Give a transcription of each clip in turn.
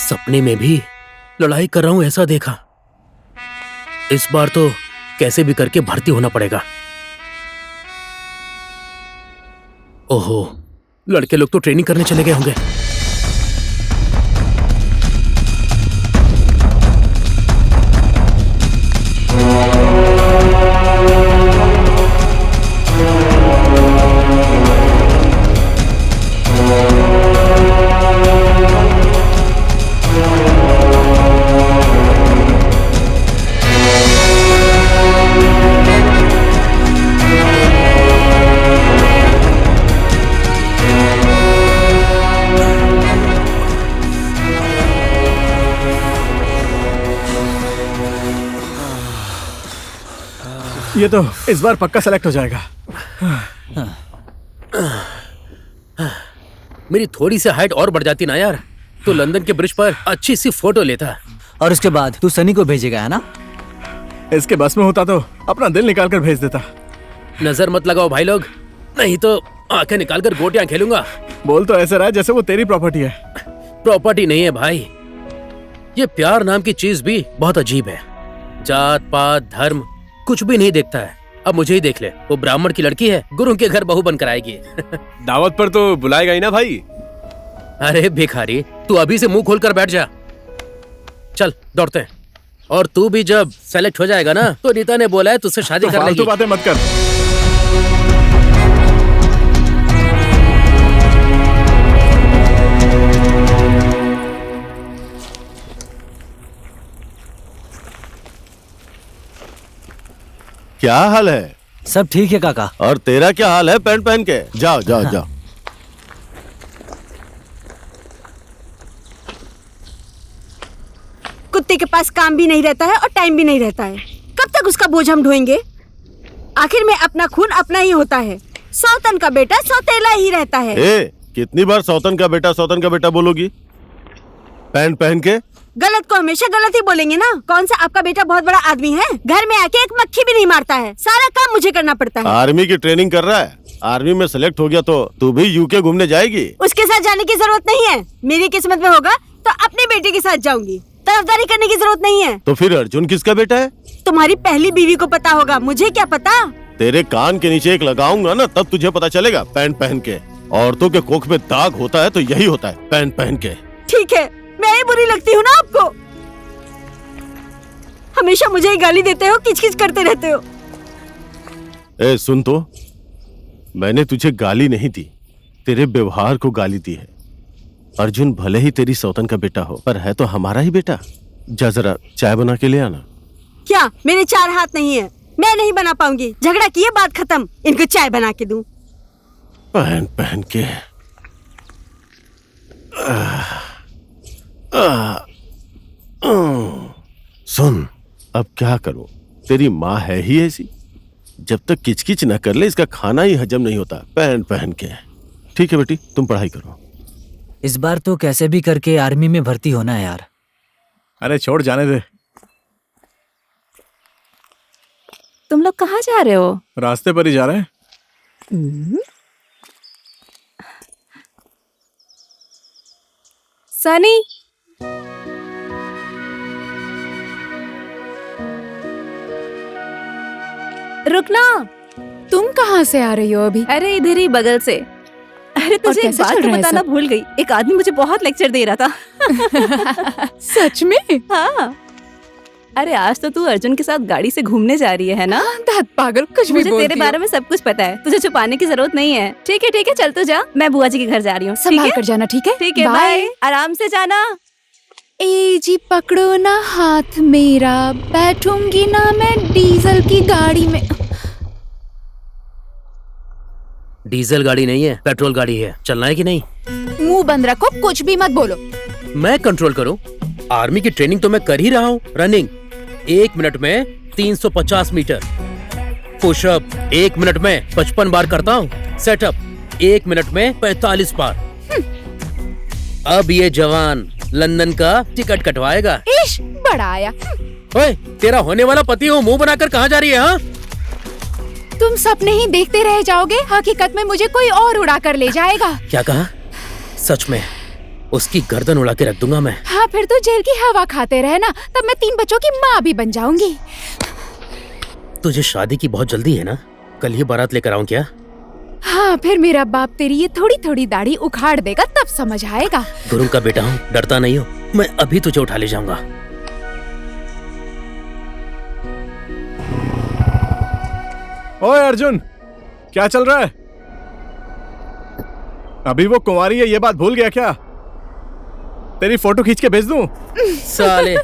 सपने में भी लड़ाई कर रहा हूं ऐसा देखा। इस बार तो कैसे भी करके भर्ती होना पड़ेगा। ओहो, लड़के लोग तो ट्रेनिंग करने चले गए होंगे। ये तो इस बार पक्का सेलेक्ट हो जाएगा। मेरी थोड़ी सी हाइट और बढ़ जाती ना यार, तो लंदन के ब्रिज पर अच्छी सी फोटो लेता। और उसके बाद तू सनी को भेजेगा, है ना? इसके बस में होता तो अपना दिल निकाल कर भेज देता। नजर मत लगाओ भाई लोग, नहीं तो आंखें निकाल कर गोटियां खेलूंगा। बोल तो ऐसे रहा है जैसे वो तेरी प्रॉपर्टी है। प्रॉपर्टी नहीं है भाई, ये प्यार नाम की चीज भी बहुत अजीब है। जात पात धर्म कुछ भी नहीं देखता है। अब मुझे ही देख ले, वो ब्राह्मण की लड़की है, गुरु के घर बहू बनकर आएगी। दावत पर तो बुलाएगा ही ना भाई। अरे भिखारी, तू अभी से मुंह खोलकर बैठ जा। चल दौड़ते हैं। और तू भी जब सेलेक्ट हो जाएगा ना, तो नीता ने बोला है तुझसे शादी कर लेगी। फालतू बातें मत कर। क्या हाल है? सब ठीक है काका। और तेरा क्या हाल है पैंट पहन के? जाओ जाओ जाओ। कुत्ते के पास काम भी नहीं रहता है और टाइम भी नहीं रहता है। कब तक उसका बोझ हम ढोएंगे? आखिर में अपना खून अपना ही होता है। सौतन का बेटा सौतेला ही रहता है। कितनी बार सौतन का बेटा बोलोगी? पैंट पहन के गलत को हमेशा गलत ही बोलेंगे ना। कौन सा आपका बेटा बहुत बड़ा आदमी है? घर में आके एक मक्खी भी नहीं मारता है। सारा काम मुझे करना पड़ता है। आर्मी की ट्रेनिंग कर रहा है। आर्मी में सेलेक्ट हो गया तो तू भी यूके घूमने जाएगी? उसके साथ जाने की जरूरत नहीं है। मेरी किस्मत में होगा तो अपने बेटे के साथ जाऊंगी। तरफदारी करने की जरूरत नहीं है। तो फिर अर्जुन किसका बेटा है? तुम्हारी पहली बीवी को पता होगा, मुझे क्या पता। तेरे कान के नीचे एक लगाऊंगा ना, तब तुझे पता चलेगा। पैंट पहन के औरतों के कोख में दाग होता है तो यही होता है, पैंट पहन के। ठीक है, मैं ही बुरी लगती हूँ ना आपको? हमेशा मुझे ही गाली देते हो, किचकिच करते रहते हो। सुन तो, मैंने तुझे गाली नहीं दी, तेरे व्यवहार को गाली दी है। अर्जुन भले ही तेरी सौतन का बेटा हो, पर है तो हमारा ही बेटा। जा जरा चाय बना के ले आना। क्या मेरे 4 हाथ नहीं है? मैं नहीं बना पाऊंगी। झगड़ा किए, बात खत्म। इनको चाय बना के दूं। पहन पहन के सुन, अब क्या करूं? तेरी माँ है ही ऐसी, जब तक किचकिच न कर ले इसका खाना ही हजम नहीं होता। पहन पहन के। ठीक है बेटी, तुम पढ़ाई करो। इस बार तो कैसे भी करके आर्मी में भर्ती होना है यार। अरे छोड़, जाने दे। तुम लोग कहाँ जा रहे हो? रास्ते पर ही जा रहे हैं। सनी, रुकना। तुम कहाँ से आ रही हो अभी? अरे इधर ही बगल से। अरे तुझे एक बात तो बताना भूल गई। एक आदमी मुझे बहुत लेक्चर दे रहा था। सच में? हाँ। अरे आज तो तू अर्जुन के साथ गाड़ी से घूमने जा रही है ना? दांत पागल, कुछ भी बोलती हो। मुझे तेरे बारे में सब कुछ पता है, तुझे छुपाने की जरूरत नहीं है। ठीक है, चल तू जा। मैं बुआ जी के घर जा रही हूँ। संभाल कर जाना, ठीक है? ठीक है, बाय। आराम से जाना। ए जी पकड़ो ना हाथ मेरा, बैठूंगी ना मैं डीजल की गाड़ी में। डीजल गाड़ी नहीं है, पेट्रोल गाड़ी है। चलना है कि नहीं? मुंह बंद रखो, कुछ भी मत बोलो। मैं कंट्रोल करूं? आर्मी की ट्रेनिंग तो मैं कर ही रहा हूँ। रनिंग 1 मिनट में 350 मीटर, पुशअप 1 मिनट में 55 बार करता हूँ, सेटअप 1 मिनट में 45 बार। अब ये जवान लंदन का टिकट कटवाएगा। इश, बड़ा आया। ओए, तेरा होने वाला पति हूँ, मुंह बनाकर कहाँ जा रही है? हाँ, तुम सपने ही देखते रह जाओगे, हकीकत में मुझे कोई और उड़ा कर ले जाएगा। क्या कहा? सच में? उसकी गर्दन उड़ा के रख दूंगा मैं। हाँ फिर तो जेल की हवा खाते रहे ना, तब मैं 3 बच्चों की माँ भी बन जाऊंगी। तुझे शादी की बहुत जल्दी है ना? कल ही बारात लेकर आऊं क्या? हाँ फिर मेरा बाप तेरी ये थोड़ी थोड़ी दाढ़ी उखाड़ देगा, तब समझ आएगा। गुरु का बेटा हूँ, डरता नहीं हो। मैं अभी तुझे उठा ले जाऊंगा। ओए अर्जुन, क्या चल रहा है? अभी वो कुंवारी है, ये बात भूल गया क्या? तेरी फोटो खींच के भेज दूं? साले,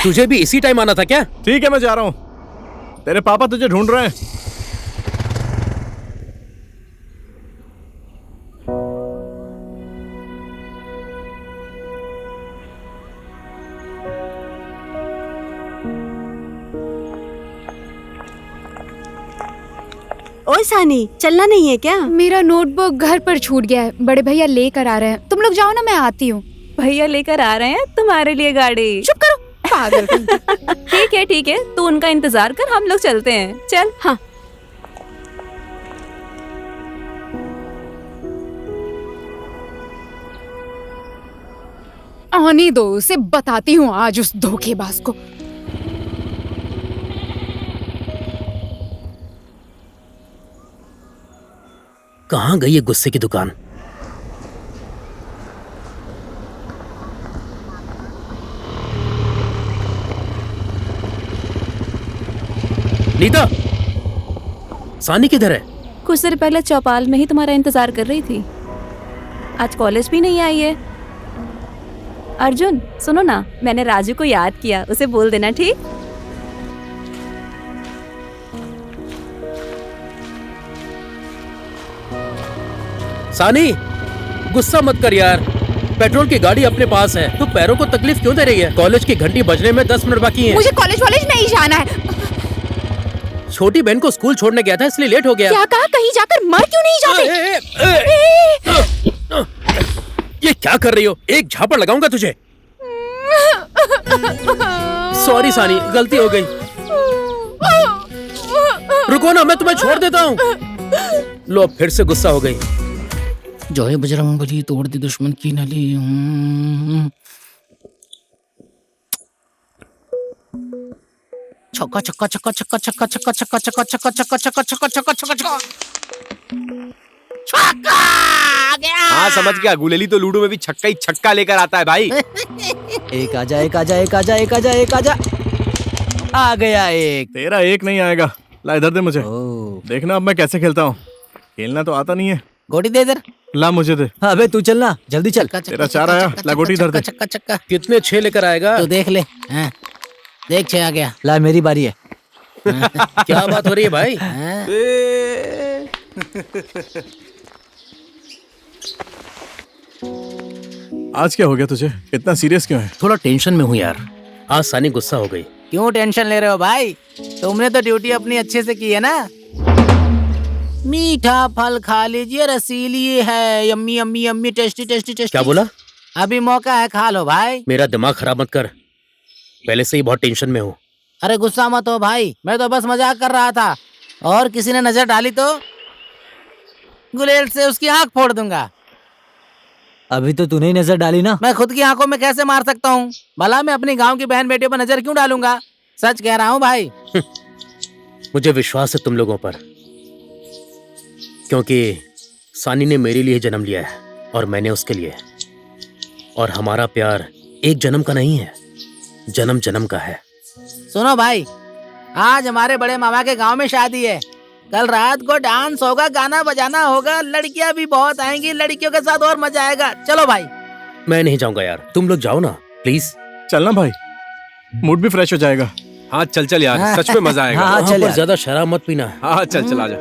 तुझे भी इसी टाइम आना था क्या? ठीक है, मैं जा रहा हूं। तेरे पापा तुझे ढूंढ रहे हैं। ओए सानी, चलना नहीं है क्या? मेरा नोटबुक घर पर छूट गया है, बड़े भैया लेकर आ रहे हैं। तुम लोग जाओ ना, मैं आती हूँ। भैया लेकर आ रहे हैं तुम्हारे लिए गाड़ी। चुप करो पागल कहीं। ठीक है, तू उनका इंतजार कर, हम लोग चलते हैं। चल। हाँ। आने दो, उसे बताती हूँ आज उस धोखेबाज को। कहाँ गई ये गुस्से की दुकान? नीता, सानी किधर है? कुछ देर पहले चौपाल में ही तुम्हारा इंतजार कर रही थी। आज कॉलेज भी नहीं आई है। अर्जुन सुनो ना, मैंने राजू को याद किया, उसे बोल देना ठीक। सानी, गुस्सा मत कर यार। पेट्रोल की गाड़ी अपने पास है, तो पैरों को तकलीफ क्यों दे रही है? कॉलेज की घंटी बजने में 10 मिनट बाकी हैं। मुझे कॉलेज नहीं जाना है। छोटी बहन को स्कूल छोड़ने गया था, इसलिए लेट हो गया। क्या कहा? कहीं जाकर मर क्यों नहीं जाते? ये क्या कर रही हो? एक झापड़ लगाऊंगा तुझे। सॉरी सानी, गलती हो गई। रुको ना, मैं तुम्हें छोड़ देता हूँ। लो, फिर से गुस्सा हो गई। जय बजरंगबली, तोड़ दी दुश्मन की नली। छक्का छक्का छक्का छक्का छक्का छक्का छक्का छक्का छक्का छक्का छक्का छक्का छक्का छक्का छक्का छक्का आ गया। हाँ समझ गया, गुलेली तो लूडो में भी छक्का ही छक्का लेकर आता है भाई। एक आजा, एक आजा, एक आजा, एक आजा, एक आजा। आ गया एक। तेरा एक नहीं आएगा। ला इधर दे मुझे। ओ, देखना अब मैं कैसे खेलता हूँ। खेलना तो आता नहीं है। गोटी दे इधर। ला मुझे दे। अबे तू चलना, जल्दी चल। तेरा 4 आया, ला गोटी इधर दे। छक्का छक्का कितने 6 लेकर आएगा? तो देख ले। हाँ, देख 6 आ गया। ला, मेरी बारी है। क्या बात हो रही है भाई? हाँ, आज क्या हो गया तुझे? इतना सीरियस क्यों है? थोड़ा टेंशन में हूँ यार। आज सानी गुस्सा हो गई। क्यों टेंशन ले रहे हो भाई? तुमने तो ड्यूटी अपनी अच्छे से की है ना। मीठा फल खा लीजिए, रसीली है, yummy yummy yummy, tasty tasty tasty. क्या बोला? अभी मौका है, खा लो भाई। मेरा दिमाग खराब मत कर, पहले से ही बहुत टेंशन में हूँ। अरे गुस्सा मत हो भाई, मैं तो बस मजाक कर रहा था। और किसी ने नजर डाली तो गुलेल से उसकी आंख फोड़ दूंगा। अभी तो तूने ही नजर डाली ना। मैं खुद की आंखों में कैसे मार सकता हूँ? भला मैं अपनी गांव की बहन बेटियों पर नजर क्यों डालूंगा? सच कह रहा हूँ भाई। मुझे विश्वास है तुम लोगों पर, क्योंकि सानी ने मेरे लिए जन्म लिया है और मैंने उसके लिए। और हमारा प्यार एक जन्म का नहीं है, जन्म जन्म का है। सुनो भाई, आज हमारे बड़े मामा के गांव में शादी है। कल रात को डांस होगा, गाना बजाना होगा, लड़कियां भी बहुत आएंगी, लड़कियों के साथ और मजा आएगा। चलो भाई। मैं नहीं जाऊंगा यार, तुम लोग जाओ ना प्लीज। चलना भाई, मूड भी फ्रेश हो जाएगा। हाँ चल चल यार, सच में मजा आएगा। हाँ, वहाँ चल पर यार। ज्यादा शराब मत पीना। हाँ चल चल आजा।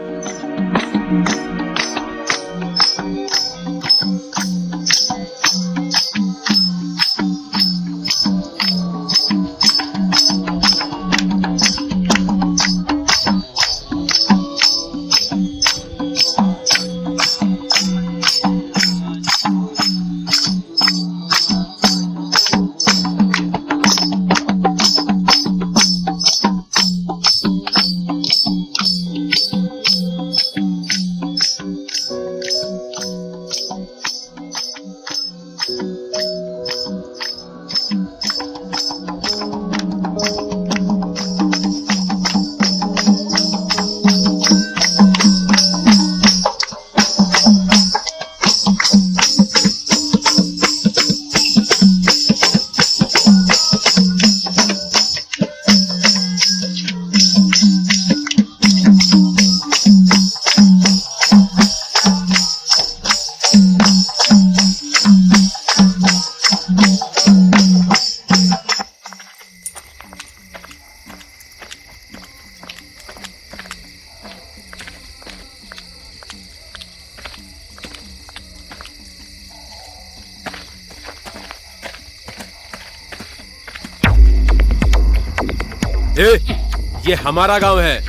ये हमारा गांव है,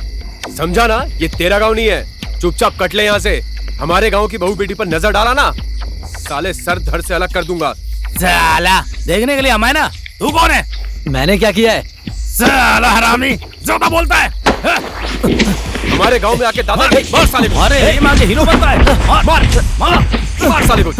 समझा ना? ये तेरा गांव नहीं है। चुपचाप कट ले यहाँ से। हमारे गांव की बहू बेटी पर नजर डाला ना, साले सर धड़ से अलग कर दूंगा। साला देखने के लिए हम है ना। तू कौन है? मैंने क्या किया है? साला हरामी, ज्यादा बोलता है। हमारे गांव में आके दादा मार साले को। अरे ये मार के हीरो बनता है। मार मार मार साले को।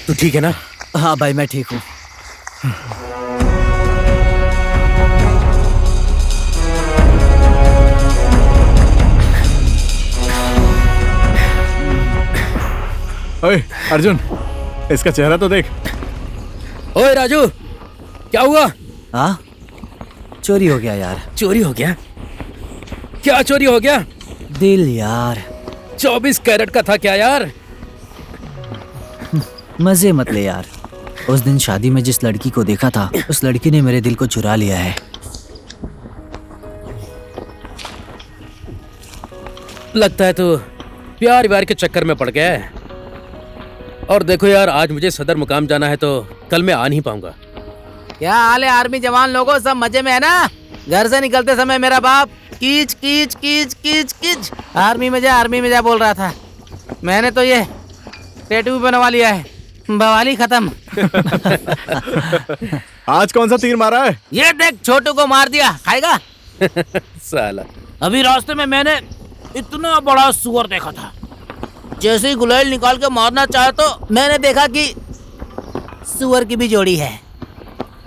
तू ठीक है ना? हाँ भाई मैं ठीक हूँ। ओए अर्जुन, इसका चेहरा तो देख। ओए राजू, क्या हुआ? हाँ चोरी हो गया यार। चोरी हो गया? क्या चोरी हो गया? दिल यार। 24 कैरेट का था क्या यार? मजे मत ले यार। उस दिन शादी में जिस लड़की को देखा था, उस लड़की ने मेरे दिल को चुरा लिया है। लगता है तू प्यार व्यार के चक्कर में पड़ गया है। और देखो यार, आज मुझे सदर मुकाम जाना है तो कल मैं आ नहीं पाऊंगा। क्या हाल है आर्मी जवान लोगों? सब मजे में है ना? घर से निकलते समय मेरा बाप कीच कीच कीच कीच कीच आर्मी में जा बोल रहा था। मैंने तो ये टैटू बनवा लिया है। बवाली खत्म। आज कौन सा तीर मारा है? ये देख, छोटू को मार दिया। खाएगा? साला। अभी रास्ते में मैंने इतना बड़ा सुअर देखा था। जैसे ही गुलाल निकाल के मारना चाहा तो मैंने देखा कि सुअर की भी जोड़ी है।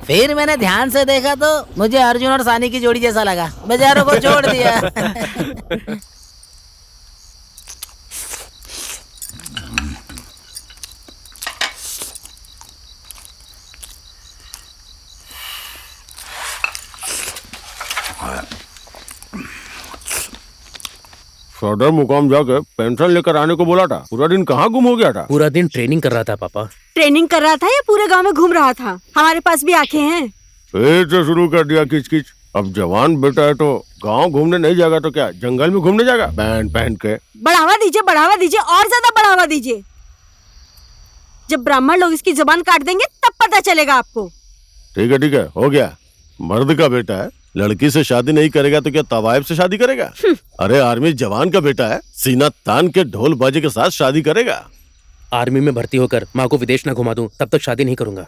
फिर मैंने ध्यान से देखा तो मुझे अर्जुन और सानी की जोड़ी जैसा लगा। बेचारों को छोड़ दिया। सदर मुकाम जाकर पेंशन लेकर आने को बोला था। पूरा दिन कहाँ गुम हो गया था? पूरा दिन ट्रेनिंग कर रहा था पापा। ट्रेनिंग कर रहा था या पूरे गांव में घूम रहा था? हमारे पास भी आंखें हैं। फिर से शुरू कर दिया किच किच। अब जवान बेटा है तो गांव घूमने नहीं जाएगा तो क्या जंगल में घूमने जाएगा बैंड पहन के? बढ़ावा दीजिए और ज्यादा बढ़ावा दीजिए। जब ब्राह्मण लोग इसकी जुबान काट देंगे तब पता चलेगा आपको। ठीक है हो गया। मर्द का बेटा है, लड़की से शादी नहीं करेगा तो क्या तवायब से शादी करेगा? अरे आर्मी जवान का बेटा है, सीना तान के ढोल बाजे के साथ शादी करेगा। आर्मी में भर्ती होकर माँ को विदेश न घुमा दूं तब तक शादी नहीं करूंगा।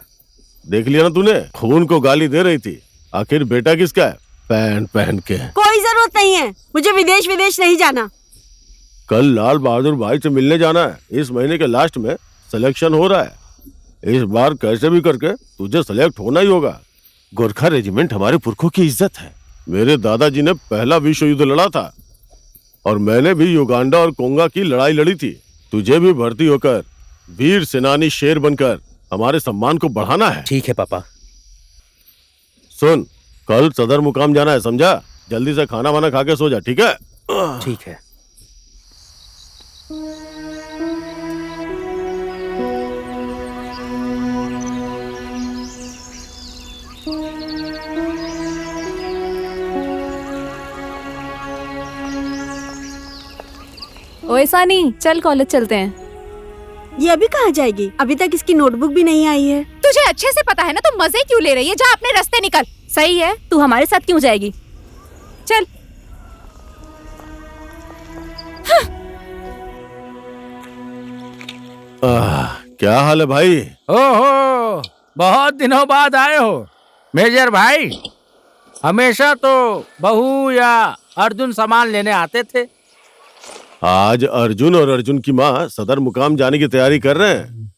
देख लिया ना तूने, खून को गाली दे रही थी। आखिर बेटा किसका है? पैंट पहन के। कोई जरूरत नहीं है, मुझे विदेश नहीं जाना। कल लाल बहादुर भाई से मिलने जाना है। इस महीने के लास्ट में सिलेक्शन हो रहा है। इस बार कैसे भी करके तुझे सिलेक्ट होना ही होगा। गोरखा रेजिमेंट हमारे पुरखों की इज्जत है। मेरे दादाजी ने पहला विश्व युद्ध लड़ा था और मैंने भी युगांडा और कोंगा की लड़ाई लड़ी थी। तुझे भी भर्ती होकर वीर सेनानी शेर बनकर हमारे सम्मान को बढ़ाना है। ठीक है पापा। सुन, कल सदर मुकाम जाना है, समझा? जल्दी से खाना वाना खा के सो जा, ठीक है? ठीक है। ओए सानी, चल कॉलेज चलते हैं। ये अभी कहाँ जाएगी? अभी तक इसकी नोटबुक भी नहीं आई है। तो तुझे अच्छे से पता है ना, तू मजे क्यों ले रही है? जा अपने रास्ते निकल। सही है, तू हमारे साथ क्यों जाएगी? चल। क्या हाल है भाई? ओहो, बहुत दिनों बाद आए हो मेजर भाई। हमेशा तो बहू या अर्जुन सामान लेने आते थे। आज अर्जुन और अर्जुन की माँ सदर मुकाम जाने की तैयारी कर रहे हैं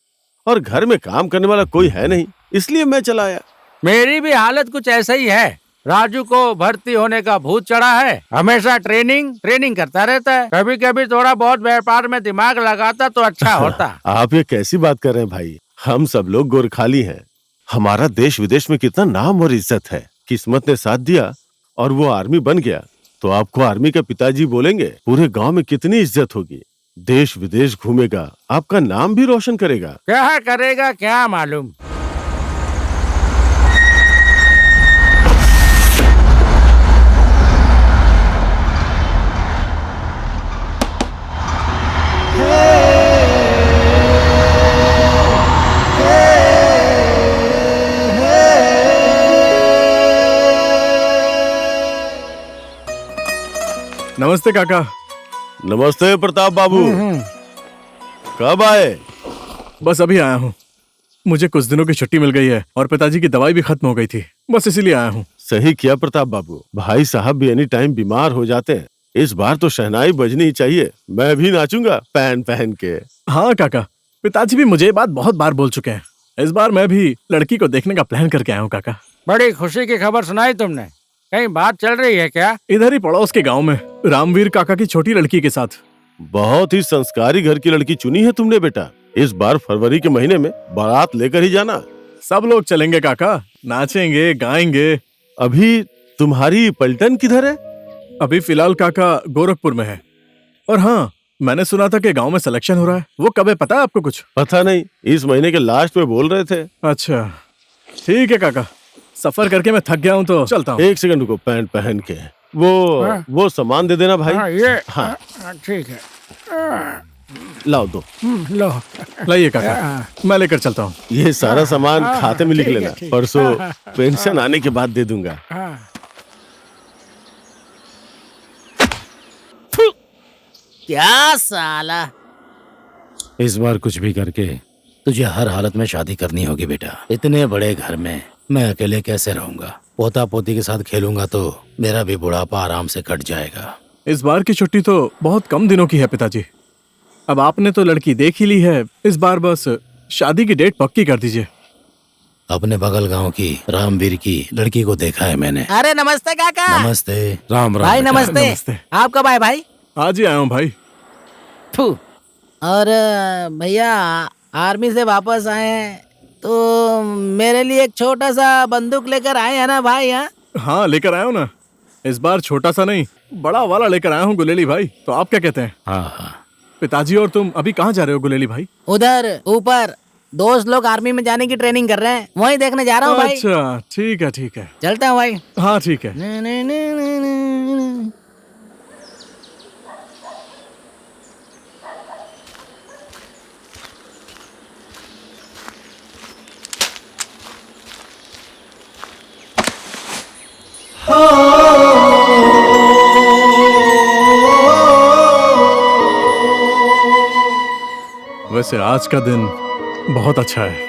और घर में काम करने वाला कोई है नहीं, इसलिए मैं चला आया। मेरी भी हालत कुछ ऐसा ही है। राजू को भर्ती होने का भूत चढ़ा है। हमेशा ट्रेनिंग करता रहता है। कभी कभी थोड़ा बहुत व्यापार में दिमाग लगाता तो अच्छा होता। आप ये कैसी बात कर रहे हैं भाई? हम सब लोग गोरखाली हैं। हमारा देश विदेश में कितना नाम और इज्जत है। किस्मत ने साथ दिया और वो आर्मी बन गया तो आपको आर्मी के पिताजी बोलेंगे। पूरे गांव में कितनी इज्जत होगी। देश विदेश घूमेगा, आपका नाम भी रोशन करेगा। क्या करेगा क्या मालूम। नमस्ते काका। नमस्ते प्रताप बाबू। कब आए? बस अभी आया हूँ। मुझे कुछ दिनों की छुट्टी मिल गई है और पिताजी की दवाई भी खत्म हो गई थी, बस इसीलिए आया हूँ। सही किया प्रताप बाबू। भाई साहब भी एनी टाइम बीमार हो जाते हैं। इस बार तो शहनाई बजनी ही चाहिए। मैं भी नाचूंगा पहन पहन के। हाँ काका, पिताजी भी मुझे ये बात बहुत बार बोल चुके हैं। इस बार मैं भी लड़की को देखने का प्लान करके आया हूँ काका। बड़ी खुशी की खबर सुनाई तुमने। कहीं बात चल रही है क्या? इधर ही पड़ोस के गांव में रामवीर काका की छोटी लड़की के साथ। बहुत ही संस्कारी घर की लड़की चुनी है तुमने बेटा। इस बार फरवरी के महीने में बारात लेकर ही जाना। सब लोग चलेंगे काका, नाचेंगे गाएंगे। अभी तुम्हारी पलटन किधर है? अभी फिलहाल काका गोरखपुर में है। और हाँ, मैंने सुना था कि गांव में सिलेक्शन हो रहा है। वो कब है पता है आपको कुछ? पता नहीं, इस महीने के लास्ट में बोल रहे थे। अच्छा ठीक है काका, सफर करके मैं थक गया हूँ तो चलता हूँ। एक सेकंड रुको, पैंट पहन के वो सामान दे देना भाई। ये हाँ ठीक है। लाओ दो। लो लाइए काका, मैं लेकर चलता हूँ। ये सारा सामान खाते में लिख ठीक है, लेना। ठीक। परसों पेंशन आने के बाद दे दूंगा। क्या साला। इस बार कुछ भी करके तुझे हर हालत में शादी करनी होगी बेटा। इतने बड़े घर में मैं अकेले कैसे रहूंगा? पोता पोती के साथ खेलूंगा तो मेरा भी बुढ़ापा आराम से कट जाएगा। इस बार की छुट्टी तो बहुत कम दिनों की है पिताजी। अब आपने तो लड़की देख ही ली है, इस बार बस शादी की डेट पक्की कर दीजिए। अपने बगल गांव की रामवीर की लड़की को देखा है मैंने। अरे नमस्ते काका। नमस्ते। राम राम भाई बेटा। नमस्ते। नमस्ते। आप कब आए भाई? आज ही आया हूँ भाई। फू। और भैया आर्मी से वापस आए हैं तो मेरे लिए एक छोटा सा बंदूक लेकर आए हैं ना भाई? हाँ लेकर आया हूँ ना। इस बार छोटा सा नहीं, बड़ा वाला लेकर आया हूँ गुलेली भाई। तो आप क्या कहते हैं? हाँ हाँ। पिताजी और तुम अभी कहाँ जा रहे हो गुलेली भाई? उधर ऊपर दोस्त लोग आर्मी में जाने की ट्रेनिंग कर रहे हैं, वहीं देखने जा रहा हूँ भाई। अच्छा ठीक है ठीक है। चलता हूँ भाई। हाँ ठीक है। वैसे आज का दिन बहुत अच्छा है।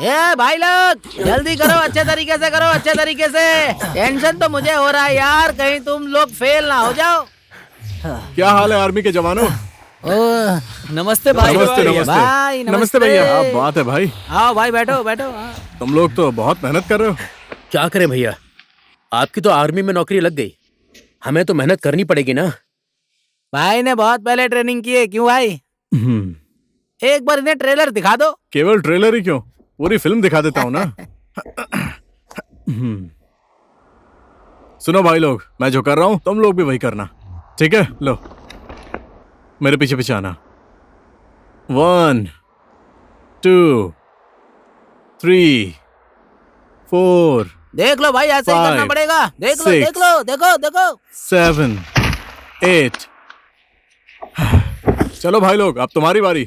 ए भाई लोग जल्दी करो, अच्छे तरीके से करो, अच्छे तरीके से। टेंशन तो मुझे हो रहा है यार, कहीं तुम लोग फेल ना हो जाओ। क्या हाल है आर्मी के जवानों? नमस्ते भाई। नमस्ते नमस्ते। भाई, नमस्ते भैया। आप बात है भाई। आओ भाई बैठो बैठो। तुम लोग तो बहुत मेहनत कर रहे हो। क्या करें भैया, आपकी तो आर्मी में नौकरी लग गई, हमें तो मेहनत करनी पड़ेगी ना। भाई ने बहुत पहले ट्रेनिंग की है। क्यों भाई? एक बार इन्हें ट्रेलर दिखा दो। केवल ट्रेलर ही क्यों, पूरी फिल्म दिखा देता हूँ ना। सुनो भाई लोग, मैं जो कर रहा हूँ तुम लोग भी वही करना, ठीक है? लो मेरे पीछे पीछे आना। 1 2 3 4 देख लो भाई, ऐसे ही करना 5, पड़ेगा। देख लो 6, देख लो, देखो देखो। 7, 8। चलो भाई लोग, अब तुम्हारी बारी।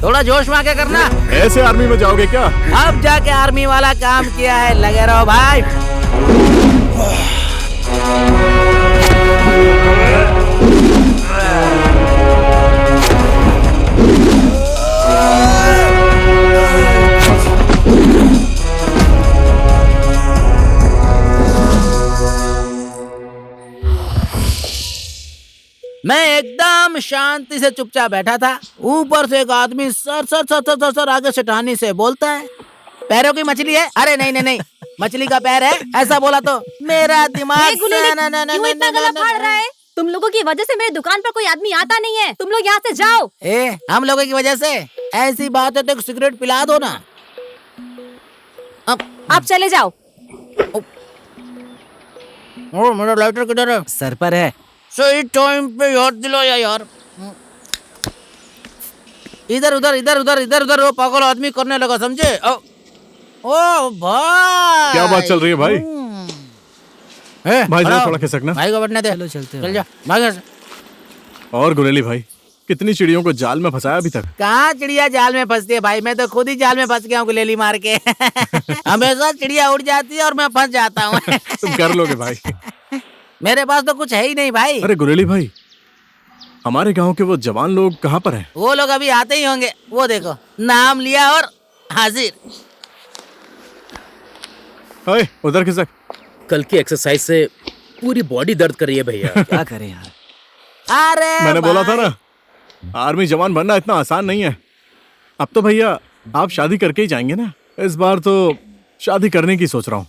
थोड़ा जोश में आके करना। ऐसे आर्मी में जाओगे क्या? अब जाके आर्मी वाला काम किया है, लगे रहो भाई। मैं एकदम शांति से चुपचाप बैठा था। ऊपर से एक आदमी sir sir sir sir sir, sir आगे से टहनी से बोलता है, पैरों की मछली है। अरे नहीं नहीं नहीं, मछली का पैर है, ऐसा बोला तो मेरा दिमाग क्यों इतना गला फाड़ रहा है? तुम लोगों की वजह से मेरी दुकान पर कोई आदमी आता नहीं है। तुम लोग यहाँ से जाओ। हम लोगों की वजह से ऐसी बात है तो एक सिगरेट पिला दो ना। आप चले जाओ। मेरा लाइटर किधर है? सर पर है। सही टाइम पे याद दिलाया यार। इधर उधर इधर उधर इधर उधर वो पागल आदमी करने लगा, समझे? ओ भाई, क्या बात चल रही है भाई? भाई जरा थोड़ा खिसकना। भाई को बैठने दे। चलो चलते हैं। चल जा भाग। और गुरेली भाई, कितनी चिड़ियों को जाल में फंसाया अभी तक? कहाँ चिड़िया जाल में फंसती है भाई, मैं तो खुद ही जाल में फंस गया हूँ गुलेली मार के। हमेशा चिड़िया उड़ जाती है और मैं फंस जाता हूँ। तुम कर लोगे भाई। मेरे पास तो कुछ है ही नहीं भाई। अरे गुरेली भाई, हमारे गांव के वो जवान लोग कहाँ पर हैं? वो लोग अभी आते ही होंगे। वो देखो, नाम लिया और हाजिर। ओए, उधर खिसक। कल की एक्सरसाइज से पूरी बॉडी दर्द कर रही है भैया। क्या करें यार? अरे मैंने बोला था ना, आर्मी जवान बनना इतना आसान नहीं है। अब तो भैया आप शादी करके ही जाएंगे ना? इस बार तो शादी करने की सोच रहा हूँ।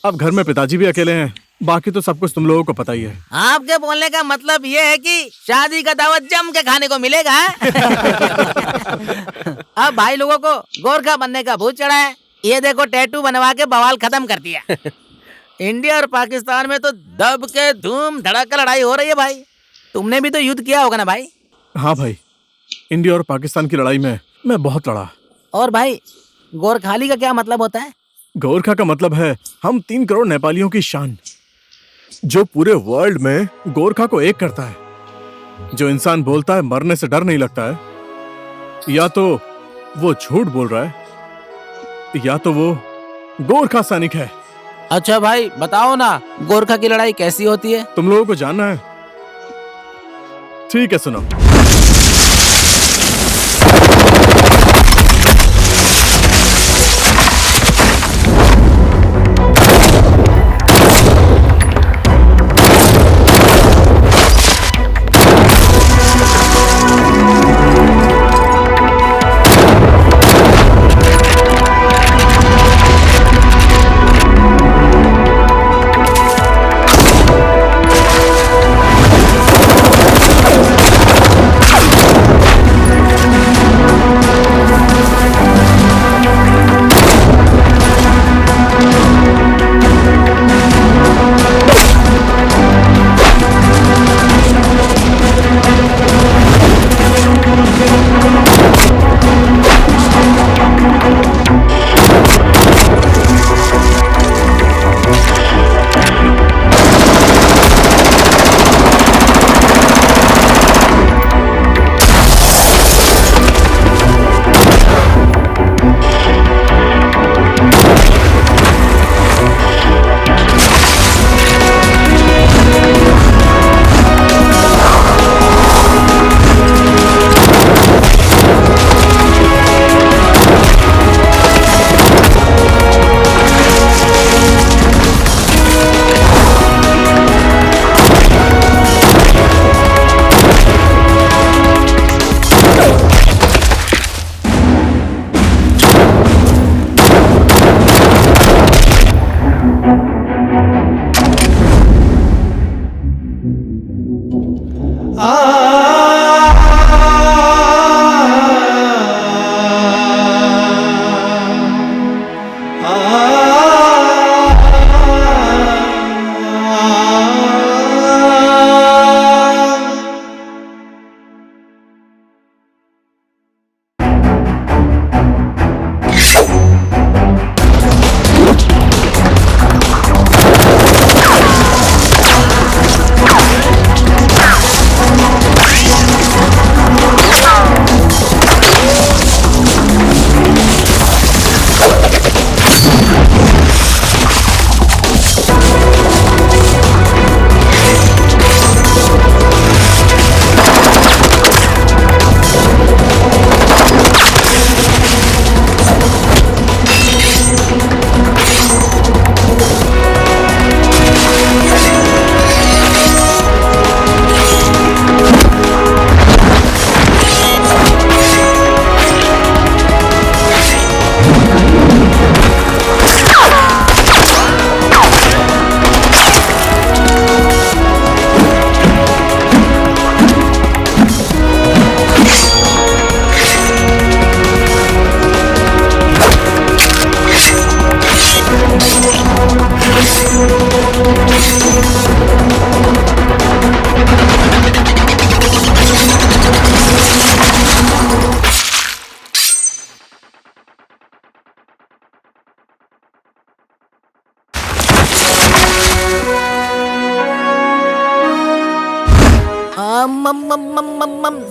अब घर में पिताजी भी अकेले हैं, बाकी तो सब कुछ तुम लोगों को पता ही है। आपके बोलने का मतलब ये है कि शादी का दावत जम के खाने को मिलेगा। अब भाई लोगों को गोरखा बनने का भूत चढ़ा है। ये देखो, टैटू बनवा के बवाल खत्म कर दिया। इंडिया और पाकिस्तान में तो दब के धूम धड़ाका लड़ाई हो रही है भाई। तुमने भी तो युद्ध किया होगा ना भाई? हाँ भाई, इंडिया और पाकिस्तान की लड़ाई में मैं बहुत लड़ा। और भाई, गोरखाली का क्या मतलब होता है? गोरखा का मतलब है हम 3 करोड़ नेपालियों की शान, जो पूरे वर्ल्ड में गोरखा को एक करता है। जो इंसान बोलता है मरने से डर नहीं लगता है, या तो वो झूठ बोल रहा है, या तो वो गोरखा सैनिक है। अच्छा भाई बताओ ना, गोरखा की लड़ाई कैसी होती है? तुम लोगों को जानना है? ठीक है, सुनो।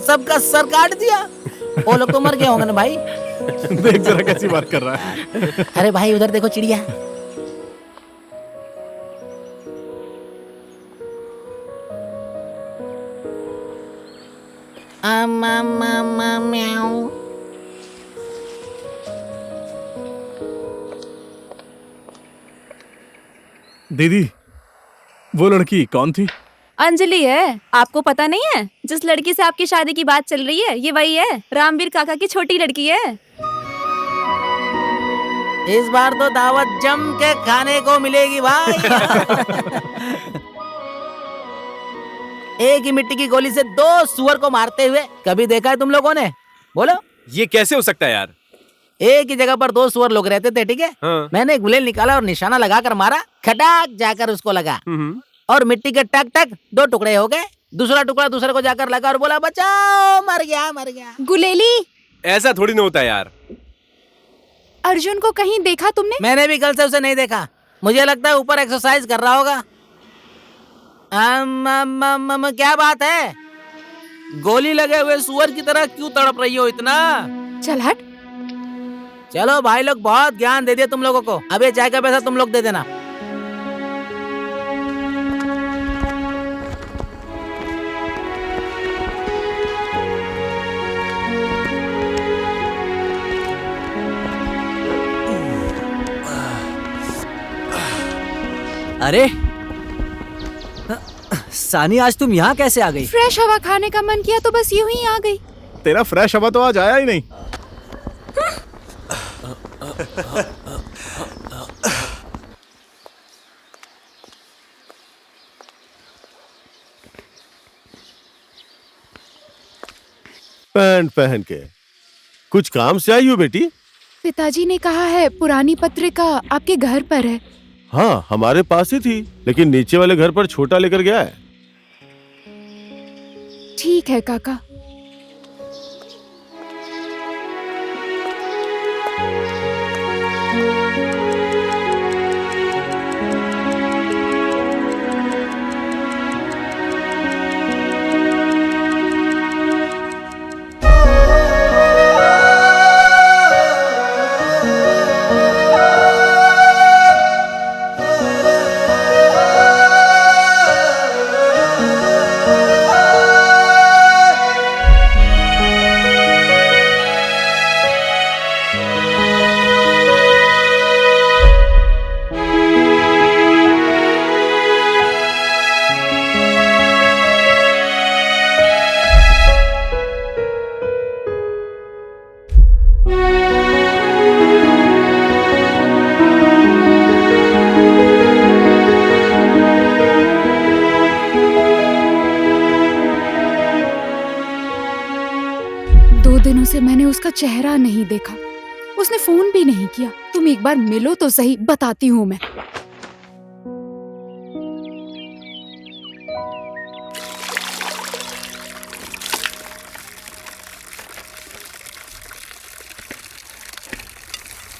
सबका सर काट दिया। वो लोग तो मर गए होंगे ना भाई। देख जरा कैसी बात कर रहा है। अरे भाई उधर देखो चिड़िया। म्याऊ। दीदी, वो लड़की कौन थी? अंजलि है, आपको पता नहीं है? जिस लड़की से आपकी शादी की बात चल रही है, ये वही है, रामवीर काका की छोटी लड़की है। इस बार तो दावत जम के खाने को मिलेगी भाई। एक ही मिट्टी की गोली से 2 सुअर को मारते हुए कभी देखा है तुम लोगों ने? बोलो। ये कैसे हो सकता है यार? एक ही जगह पर 2 सुअर लोग रहते थे, ठीक है? हाँ। मैंने गुलेल निकाला और निशाना लगाकर मारा, खटाक जाकर उसको लगा और मिट्टी के टक टक 2 टुकड़े हो गए। दूसरा टुकड़ा दूसरे को जाकर लगा और बोला बचाओ, मर गया मर गया। गुलेली, ऐसा थोड़ी ना होता यार। अर्जुन को कहीं देखा तुमने? मैंने भी कल से उसे नहीं देखा। मुझे लगता है ऊपर एक्सरसाइज कर रहा होगा। क्या बात है? गोली लगे हुए सुअर की तरह क्यों तड़प रही हो इतना? चल हट। चलो भाई लोग, बहुत ज्ञान दे दिया तुम लोगों को। अब ये चाय का पैसा तुम लोग दे देना। अरे सानी, आज तुम यहाँ कैसे आ गई? फ्रेश हवा खाने का मन किया तो बस यूं ही आ गई। तेरा फ्रेश हवा तो आज आया ही नहीं। पैंट पहन के कुछ काम से आई हो बेटी? पिताजी ने कहा है पुरानी पत्रिका आपके घर पर है। हाँ, हमारे पास ही थी, लेकिन नीचे वाले घर पर छोटा लेकर गया है। ठीक है काका। से मैंने उसका चेहरा नहीं देखा, उसने फोन भी नहीं किया। तुम एक बार मिलो तो सही, बताती हूँ मैं।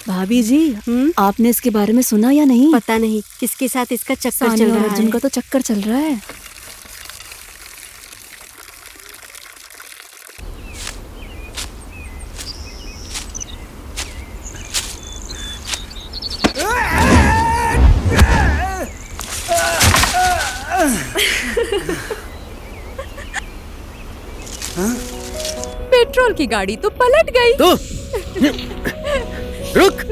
भाभी जी, आपने इसके बारे में सुना या नहीं? पता नहीं किसके साथ इसका चक्कर चल रहा है। अर्जुन का तो चक्कर चल रहा है। पेट्रोल की गाड़ी तो पलट गई। तो रुक।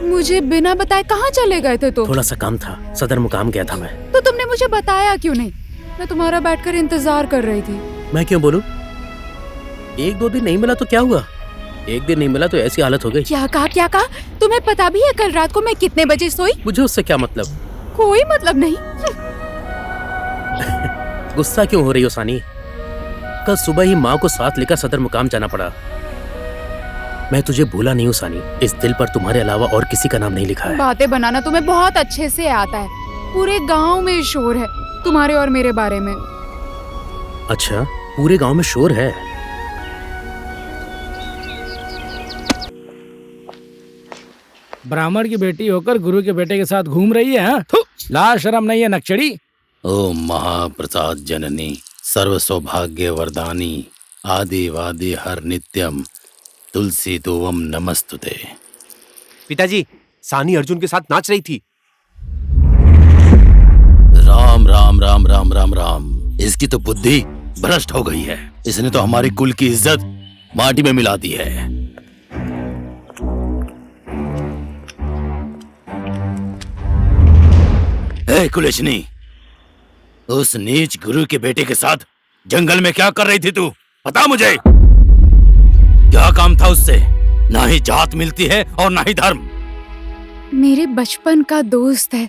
मुझे बिना बताए कहाँ चले गए थे? तो थोड़ा सा काम था, सदर मुकाम गया था मैं। तो तुमने मुझे बताया क्यों नहीं? मैं तुम्हारा बैठकर इंतजार कर रही थी। मैं क्यों बोलूं? 1-2 दिन नहीं मिला तो क्या हुआ? 1 दिन नहीं मिला तो ऐसी हालत हो गई। क्या कहा क्या कहा? तुम्हें पता भी है कल रात को मैं कितने बजे सोई? मुझे उससे क्या मतलब? कोई मतलब नहीं। गुस्सा क्यों हो रही हो सानी? कल सुबह ही माँ को साथ लेकर सदर मुकाम जाना पड़ा। मैं तुझे भूला नहीं हूँ सानी। इस दिल पर तुम्हारे अलावा और किसी का नाम नहीं लिखा है। बातें बनाना तुम्हें बहुत अच्छे से आता है। पूरे गांव में शोर है तुम्हारे और मेरे बारे में। अच्छा, पूरे गांव में शोर है? ब्राह्मण की बेटी होकर गुरु के बेटे के साथ घूम रही है, हाँ? लाज शर्म नहीं है नक्शड़ी। ओ महाप्रसाद जननी सर्व सौभाग्य वरदानी आदिवादी हर नित्यम तुलसी तुवम नमस्तुते। पिताजी, सानी अर्जुन के साथ नाच रही थी। राम राम राम राम राम राम, इसकी तो बुद्धि भ्रष्ट हो गई है। इसने तो हमारी कुल की इज्जत माटी में मिला दी है। ए कुलेशनी, उस नीच गुरु के बेटे के साथ जंगल में क्या कर रही थी तू? बता मुझे, क्या काम था उससे? ना ही जात मिलती है और ना ही धर्म। मेरे बचपन का दोस्त है,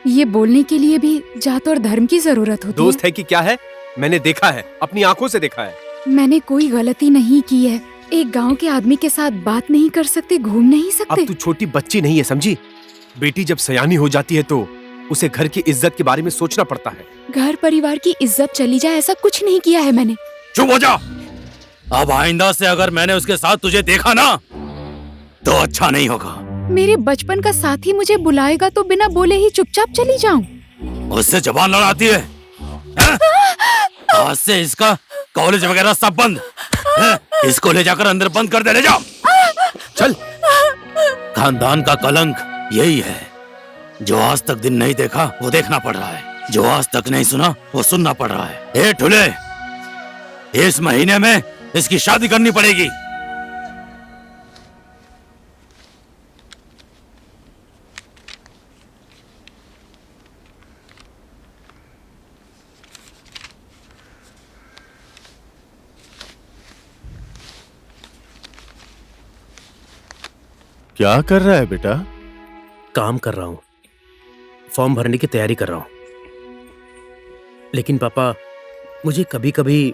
ये बोलने के लिए भी जात और धर्म की जरूरत होती दोस्त है कि क्या है? मैंने देखा है, अपनी आंखों से देखा है। मैंने कोई गलती नहीं की है। एक गांव के आदमी के साथ बात नहीं कर सकते, घूम नहीं सकते। अब तू छोटी बच्ची नहीं है, समझी? बेटी जब सयानी हो जाती है तो उसे घर की इज्जत के बारे में सोचना पड़ता है। घर परिवार की इज्जत चली जाए ऐसा कुछ नहीं किया है मैंने। चुप हो जा। अब आइंदा से अगर मैंने उसके साथ तुझे देखा ना तो अच्छा नहीं होगा। मेरे बचपन का साथी मुझे बुलाएगा तो बिना बोले ही चुपचाप चली जाऊं। उससे जबान लड़ाती है? आज से इसका कॉलेज वगैरह सब बंद। इसको ले जाकर अंदर बंद कर दे, ले जाओ। चल। खानदान का कलंक यही है, जो आज तक दिन नहीं देखा वो देखना पड़ रहा है, जो आज तक नहीं सुना वो सुनना पड़ रहा है। ए ठुले, इस महीने में इसकी शादी करनी पड़ेगी। क्या कर रहा है बेटा? काम कर रहा हूं, फॉर्म भरने की तैयारी कर रहा हूं। लेकिन पापा, मुझे कभी कभी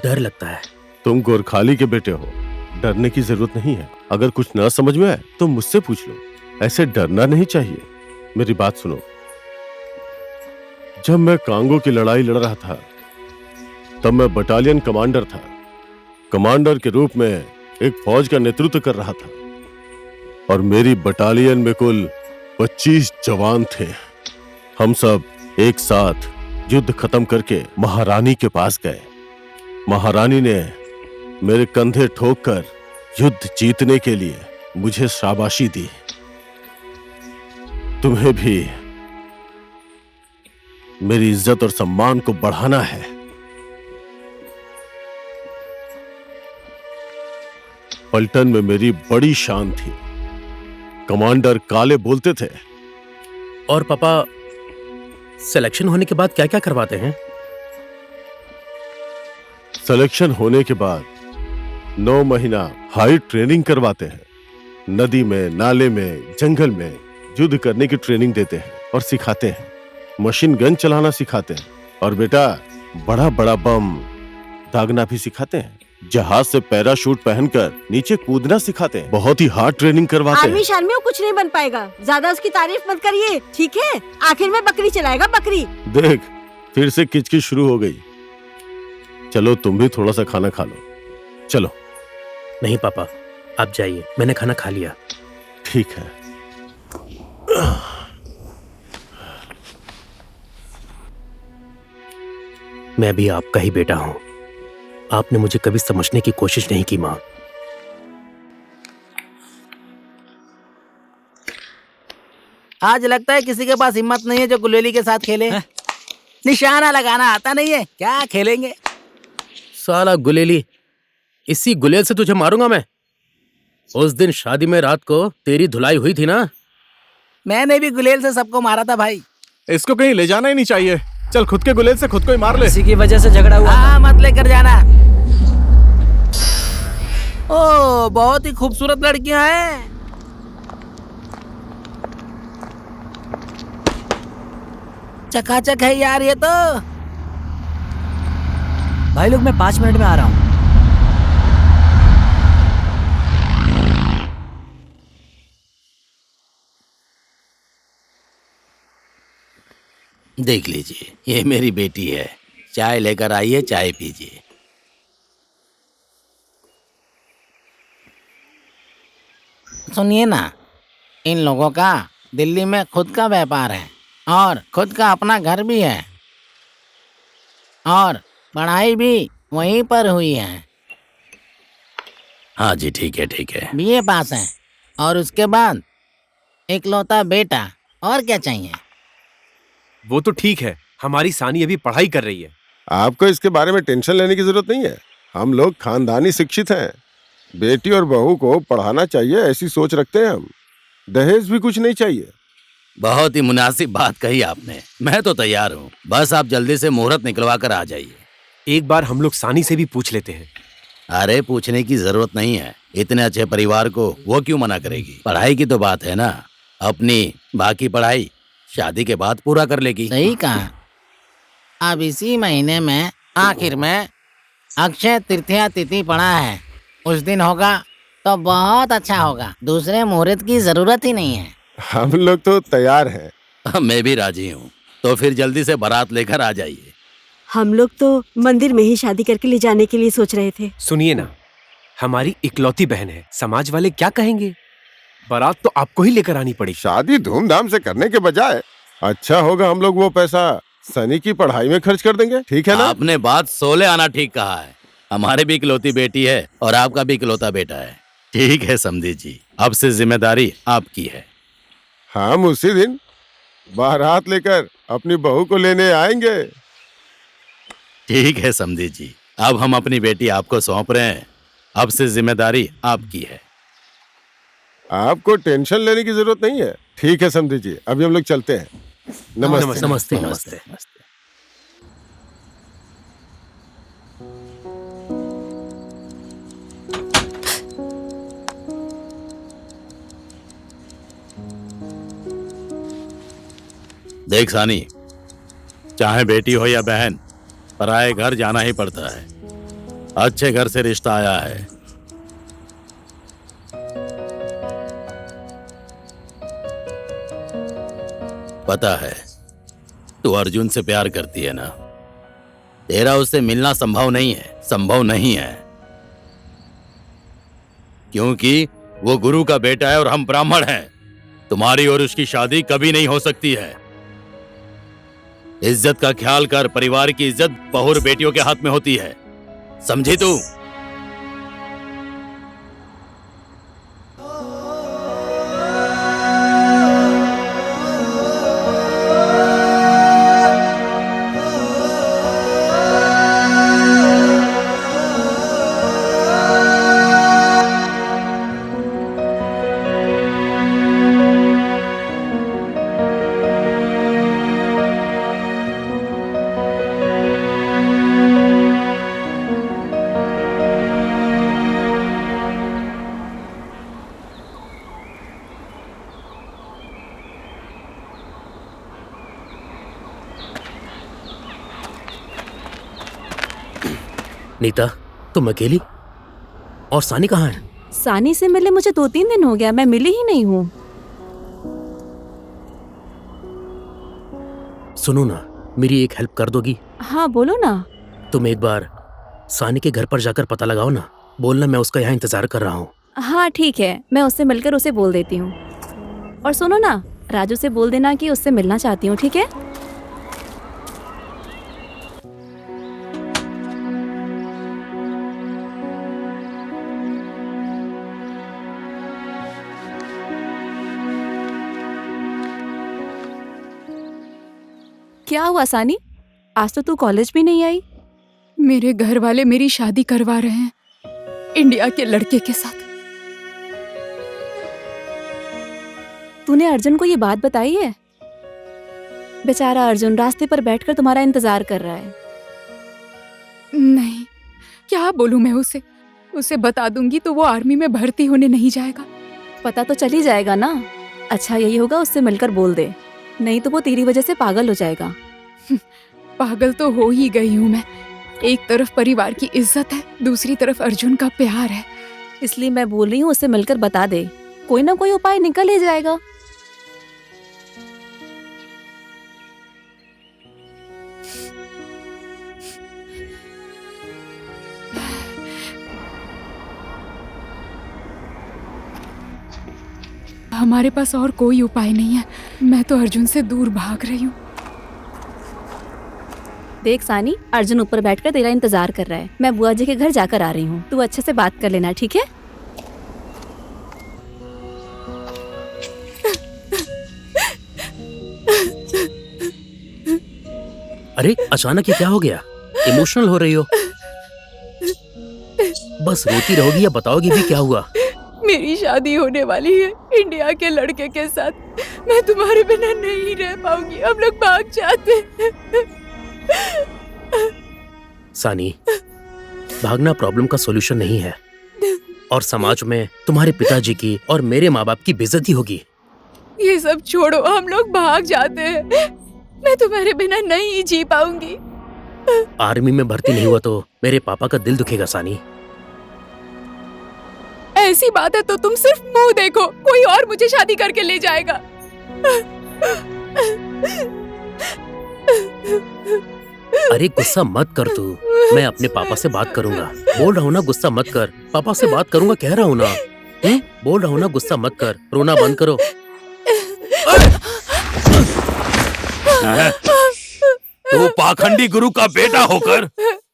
डर लगता है। तुम गोरखाली के बेटे हो, डरने की जरूरत नहीं है। अगर कुछ ना समझ में आए तो मुझसे पूछ लो, ऐसे डरना नहीं चाहिए। मेरी बात सुनो, जब मैं कांगो की लड़ाई लड़ रहा था तब मैं बटालियन कमांडर था। कमांडर के रूप में एक फौज का नेतृत्व कर रहा था और मेरी बटालियन में कुल 25 जवान थे। हम सब एक साथ युद्ध खत्म करके महारानी के पास गए। महारानी ने मेरे कंधे ठोककर युद्ध जीतने के लिए मुझे शाबाशी दी। तुम्हें भी मेरी इज्जत और सम्मान को बढ़ाना है। पलटन में मेरी बड़ी शान थी, कमांडर काले बोलते थे। और पापा, सिलेक्शन होने के बाद क्या क्या करवाते हैं? सिलेक्शन होने के बाद 9 महीना हाई ट्रेनिंग करवाते हैं। नदी में, नाले में, जंगल में युद्ध करने की ट्रेनिंग देते हैं और सिखाते हैं। मशीन गन चलाना सिखाते हैं और बेटा बड़ा बड़ा बम दागना भी सिखाते हैं। जहाज से पैराशूट पहनकर नीचे कूदना सिखाते हैं। बहुत ही हार्ड ट्रेनिंग करवाते हैं। आर्मी शार्मी वो कुछ नहीं बन पाएगा, ज्यादा उसकी तारीफ मत करिए, ठीक है? आखिर में बकरी चलाएगा, बकरी। देख, फिर से किचकिच शुरू हो गई। चलो तुम भी थोड़ा सा खाना खा लो। चलो। नहीं पापा, आप जाइए, मैंने खाना खा लिया। ठीक है। मैं भी आपका ही बेटा हूं। आपने मुझे कभी समझने की कोशिश नहीं की मां। आज लगता है किसी के पास हिम्मत नहीं है जो गुलेली के साथ खेले। निशाना लगाना आता नहीं है, क्या खेलेंगे? साला गुलेली, इसी गुलेल से तुझे मारूंगा मैं। उस दिन शादी में रात को तेरी धुलाई हुई थी ना? मैंने भी गुलेल से सबको मारा था भाई। इसको कहीं ले जाना ही नहीं चाहिए। चल खुद के गुलेल से खुद को ही मार ले। इसी की वजह से झगड़ा हुआ। हाँ, मत लेकर जाना। ओ, बहुत ही खूबसूरत लड़कियां हैं। चकाचक है यार ये तो। भाई लोग, मैं 5 मिनट में आ रहा हूँ। देख लीजिए, ये मेरी बेटी है। चाय लेकर आइए, चाय पीजिए। सुनिए ना, इन लोगों का दिल्ली में खुद का व्यापार है और खुद का अपना घर भी है और पढ़ाई भी वहीं पर हुई है। हाँ जी, ठीक है ठीक है। बीए पास है और उसके बाद इकलौता बेटा, और क्या चाहिए? वो तो ठीक है, हमारी सानी अभी पढ़ाई कर रही है। आपको इसके बारे में टेंशन लेने की जरूरत नहीं है। हम लोग खानदानी शिक्षित हैं। बेटी और बहू को पढ़ाना चाहिए, ऐसी सोच रखते हैं हम। दहेज भी कुछ नहीं चाहिए। बहुत ही मुनासिब बात कही आपने। मैं तो तैयार हूँ, बस आप जल्दी से मुहूर्त निकलवा कर आ जाइए। एक बार हम लोग सानी से भी पूछ लेते हैं। अरे पूछने की जरूरत नहीं है, इतने अच्छे परिवार को वो क्यों मना करेगी। पढ़ाई की तो बात है ना, अपनी बाकी पढ़ाई शादी के बाद पूरा कर लेगी। सही कहा। अब इसी महीने में आखिर में अक्षय तृतीया तिथि पड़ा है, उस दिन होगा तो बहुत अच्छा होगा। दूसरे मुहूर्त की जरूरत ही नहीं है। हम लोग तो तैयार हैं। मैं भी राजी हूँ, तो फिर जल्दी से बारात लेकर आ जाइए। हम लोग तो मंदिर में ही शादी करके ले जाने के लिए सोच रहे थे। सुनिए ना, हमारी इकलौती बहन है, समाज वाले क्या कहेंगे। बारात तो आपको ही लेकर आनी पड़ेगी। शादी धूमधाम से करने के बजाय अच्छा होगा हम लोग वो पैसा सनी की पढ़ाई में खर्च कर देंगे, ठीक है ना? आपने बात 16 आना ठीक कहा है। हमारे भी इकलौती बेटी है और आपका भी इकलौता बेटा है। ठीक है समधी जी, अब से जिम्मेदारी आपकी है। हम उसी दिन बारात लेकर अपनी बहू को लेने आएंगे। ठीक है समधी जी, अब हम अपनी बेटी आपको सौंप रहे हैं। अब से जिम्मेदारी आपकी है। आपको टेंशन लेने की जरूरत नहीं है। ठीक है समधी जी, अभी हम लोग चलते हैं। नमस्ते नमस्ते नमस्ते। देख सानी, चाहे बेटी हो या बहन, पराए घर जाना ही पड़ता है। अच्छे घर से रिश्ता आया है। पता है तू अर्जुन से प्यार करती है ना। तेरा उससे मिलना संभव नहीं है, संभव नहीं है, क्योंकि वो गुरु का बेटा है और हम ब्राह्मण हैं। तुम्हारी और उसकी शादी कभी नहीं हो सकती है। इज्जत का ख्याल कर। परिवार की इज्जत बहू और बेटियों के हाथ में होती है, समझी तू? नीता, तुम अकेली? और सानी कहाँ है? सानी से मिले मुझे 2-3 दिन हो गया, मैं मिली ही नहीं हूँ। सुनो ना, मेरी एक हेल्प कर दोगी? हाँ बोलो ना। तुम एक बार सानी के घर पर जाकर पता लगाओ ना। बोलना मैं उसका यहाँ इंतजार कर रहा हूँ। हाँ ठीक है, मैं उससे मिलकर उसे बोल देती हूँ। और सुनो ना, राजू से बोल देना कि उससे मिलना चाहती हूँ, ठीक है? क्या हुआ सानी, आज तो तू कॉलेज भी नहीं आई? मेरे घर वाले मेरी शादी करवा रहे हैं इंडिया के लड़के के साथ। तूने अर्जुन को ये बात बताई है? बेचारा अर्जुन रास्ते पर बैठकर तुम्हारा इंतजार कर रहा है। नहीं, क्या बोलूं मैं उसे? उसे बता दूंगी तो वो आर्मी में भर्ती होने नहीं जाएगा। पता तो चल ही जाएगा ना। अच्छा यही होगा, उससे मिलकर बोल दे, नहीं तो वो तेरी वजह से पागल हो जाएगा। पागल तो हो ही गई हूँ मैं। एक तरफ परिवार की इज्जत है, दूसरी तरफ अर्जुन का प्यार है। इसलिए मैं बोल रही हूँ उससे मिलकर बता दे, कोई ना कोई उपाय निकल ही जाएगा। हमारे पास और कोई उपाय नहीं है। मैं तो अर्जुन से दूर भाग रही हूँ। देख सानी, अर्जुन ऊपर बैठकर तेरा इंतजार कर रहा है। मैं बुआ जी के घर जाकर आ रही हूँ, तू अच्छे से बात कर लेना, ठीक है? अरे अचानक ये क्या हो गया? इमोशनल हो रही हो? बस रोती रहोगी या बताओगी भी क्या हुआ? मेरी शादी होने वाली है इंडिया के लड़के के साथ। मैं तुम्हारे बिना नहीं रह पाऊंगी। हम लोग भाग जाते हैं। सानी, भागना प्रॉब्लम का सॉल्यूशन नहीं है और समाज में तुम्हारे पिताजी की और मेरे माँ बाप की बेइज्जती होगी। ये सब छोड़ो, हम लोग भाग जाते हैं। मैं तुम्हारे बिना नहीं जी पाऊंगी। आर्मी में भर्ती नहीं हुआ तो मेरे पापा का दिल दुखेगा सानी। ऐसी बात है तो तुम सिर्फ मुंह देखो, कोई और मुझे शादी करके ले जाएगा। अरे गुस्सा मत कर तू, मैं अपने पापा से बात करूंगा। बोल रहा हूँ ना गुस्सा मत कर। पापा से बात करूंगा कह रहा हूँ ना। बोल रहा हूँ ना गुस्सा मत कर, रोना बंद करो। तू पाखंडी गुरु का बेटा होकर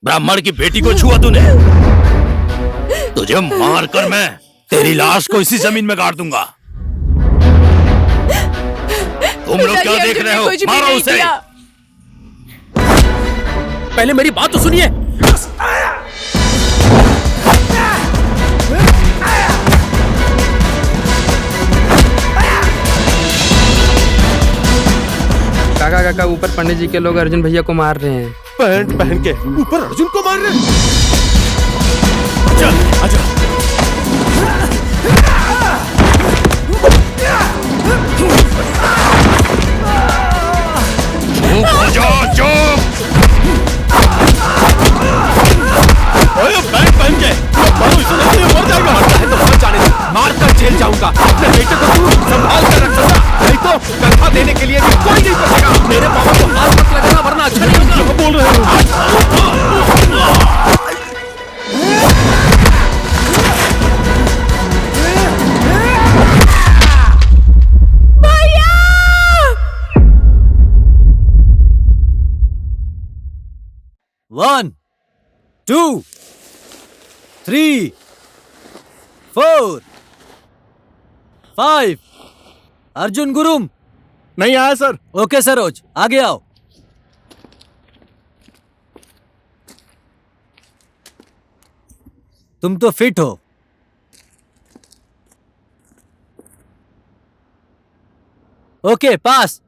ब्राह्मण की बेटी को छुआ तूने। तुझे मार कर मैं तेरी लाश को इसी जमीन में गाड़ दूंगा। तुम लोग क्या देख रहे हो? मारो उसे। पहले मेरी बात तो सुनिए। काका काका, ऊपर पंडित जी के लोग अर्जुन भैया को मार रहे हैं। पैंट पहन के ऊपर अर्जुन को मार रहे हैं। चल आजा। चुप हो जाओ, चुप। ओए पैंट पहन के मारो इसे, नहीं तो मर जाएगा। मरता है तो मर जाने दे, मार कर जेल जाऊंगा। अपने बेटे को तू संभाल कर रख सकता, नहीं तो कंधा देने के लिए भी कोई नहीं बचेगा। मेरे पापा को हाथ मत लगाना वरना अच्छा नहीं होगा। क्या बोल रहे हो? One, 2, 3, 4, 5। अर्जुन गुरुम नहीं आया सर। ओके सरोज, आगे आओ। तुम तो फिट हो। ओके पास।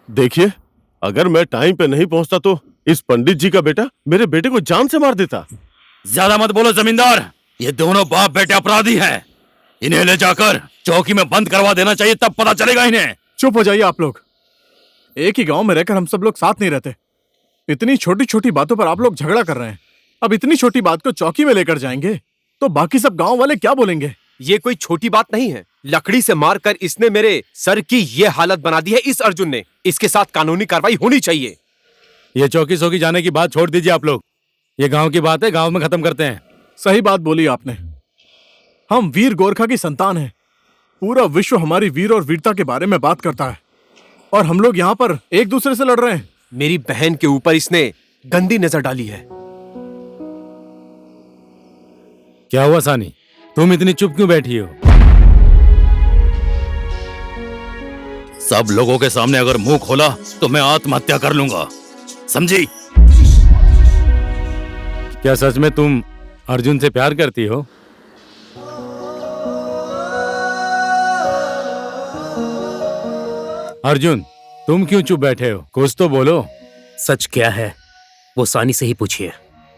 देखिए, अगर मैं टाइम पे नहीं पहुंचता तो इस पंडित जी का बेटा मेरे बेटे को जान से मार देता। ज्यादा मत बोलो जमींदार, ये दोनों बाप बेटे अपराधी हैं। इन्हें ले जाकर चौकी में बंद करवा देना चाहिए, तब पता चलेगा इन्हें। चुप हो जाइए आप लोग। एक ही गांव में रहकर हम सब लोग साथ नहीं रहते। इतनी छोटी छोटी बातों पर आप लोग झगड़ा कर रहे हैं। अब इतनी छोटी बात को चौकी में लेकर जाएंगे तो बाकी सब गांव वाले क्या बोलेंगे? ये कोई छोटी बात नहीं है। लकड़ी से मारकर इसने मेरे सर की ये हालत बना दी है इस अर्जुन ने। इसके साथ कानूनी कार्रवाई होनी चाहिए। ये चौकी सौकी जाने की बात छोड़ दीजिए आप लोग। ये गांव की बात है, गांव में खत्म करते हैं। सही बात बोली आपने। हम वीर गोरखा की संतान हैं। पूरा विश्व हमारी वीर और वीरता के बारे में बात करता है और हम लोग यहाँ पर एक दूसरे से लड़ रहे हैं। मेरी बहन के ऊपर इसने गंदी नजर डाली है। क्या हुआ सानी, तुम इतनी चुप क्यों बैठी हो? सब लोगों के सामने अगर मुंह खोला तो मैं आत्महत्या कर लूंगा, समझी? क्या सच में तुम अर्जुन से प्यार करती हो? अर्जुन, तुम क्यों चुप बैठे हो? कुछ तो बोलो। सच क्या है वो सानी से ही पूछिए।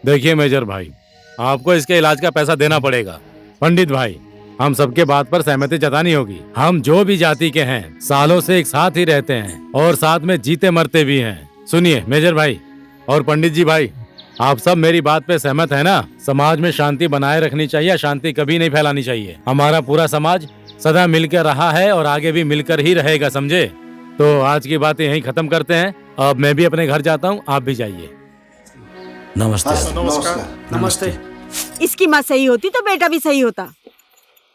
देखिए मेजर भाई, आपको इसके इलाज का पैसा देना पड़ेगा। पंडित भाई, हम सबके बात पर सहमति जतानी होगी। हम जो भी जाति के हैं सालों से एक साथ ही रहते हैं और साथ में जीते मरते भी हैं। सुनिए मेजर भाई और पंडित जी भाई, आप सब मेरी बात पे सहमत है ना? समाज में शांति बनाए रखनी चाहिए, शांति कभी नहीं फैलानी चाहिए। हमारा पूरा समाज सदा मिलकर रहा है और आगे भी मिलकर ही रहेगा, समझे? तो आज की बातें यहीं खत्म करते हैं। अब मैं भी अपने घर जाता हूँ, आप भी जाइए। नमस्ते। नमस्कार। इसकी माँ सही होती तो बेटा भी सही होता।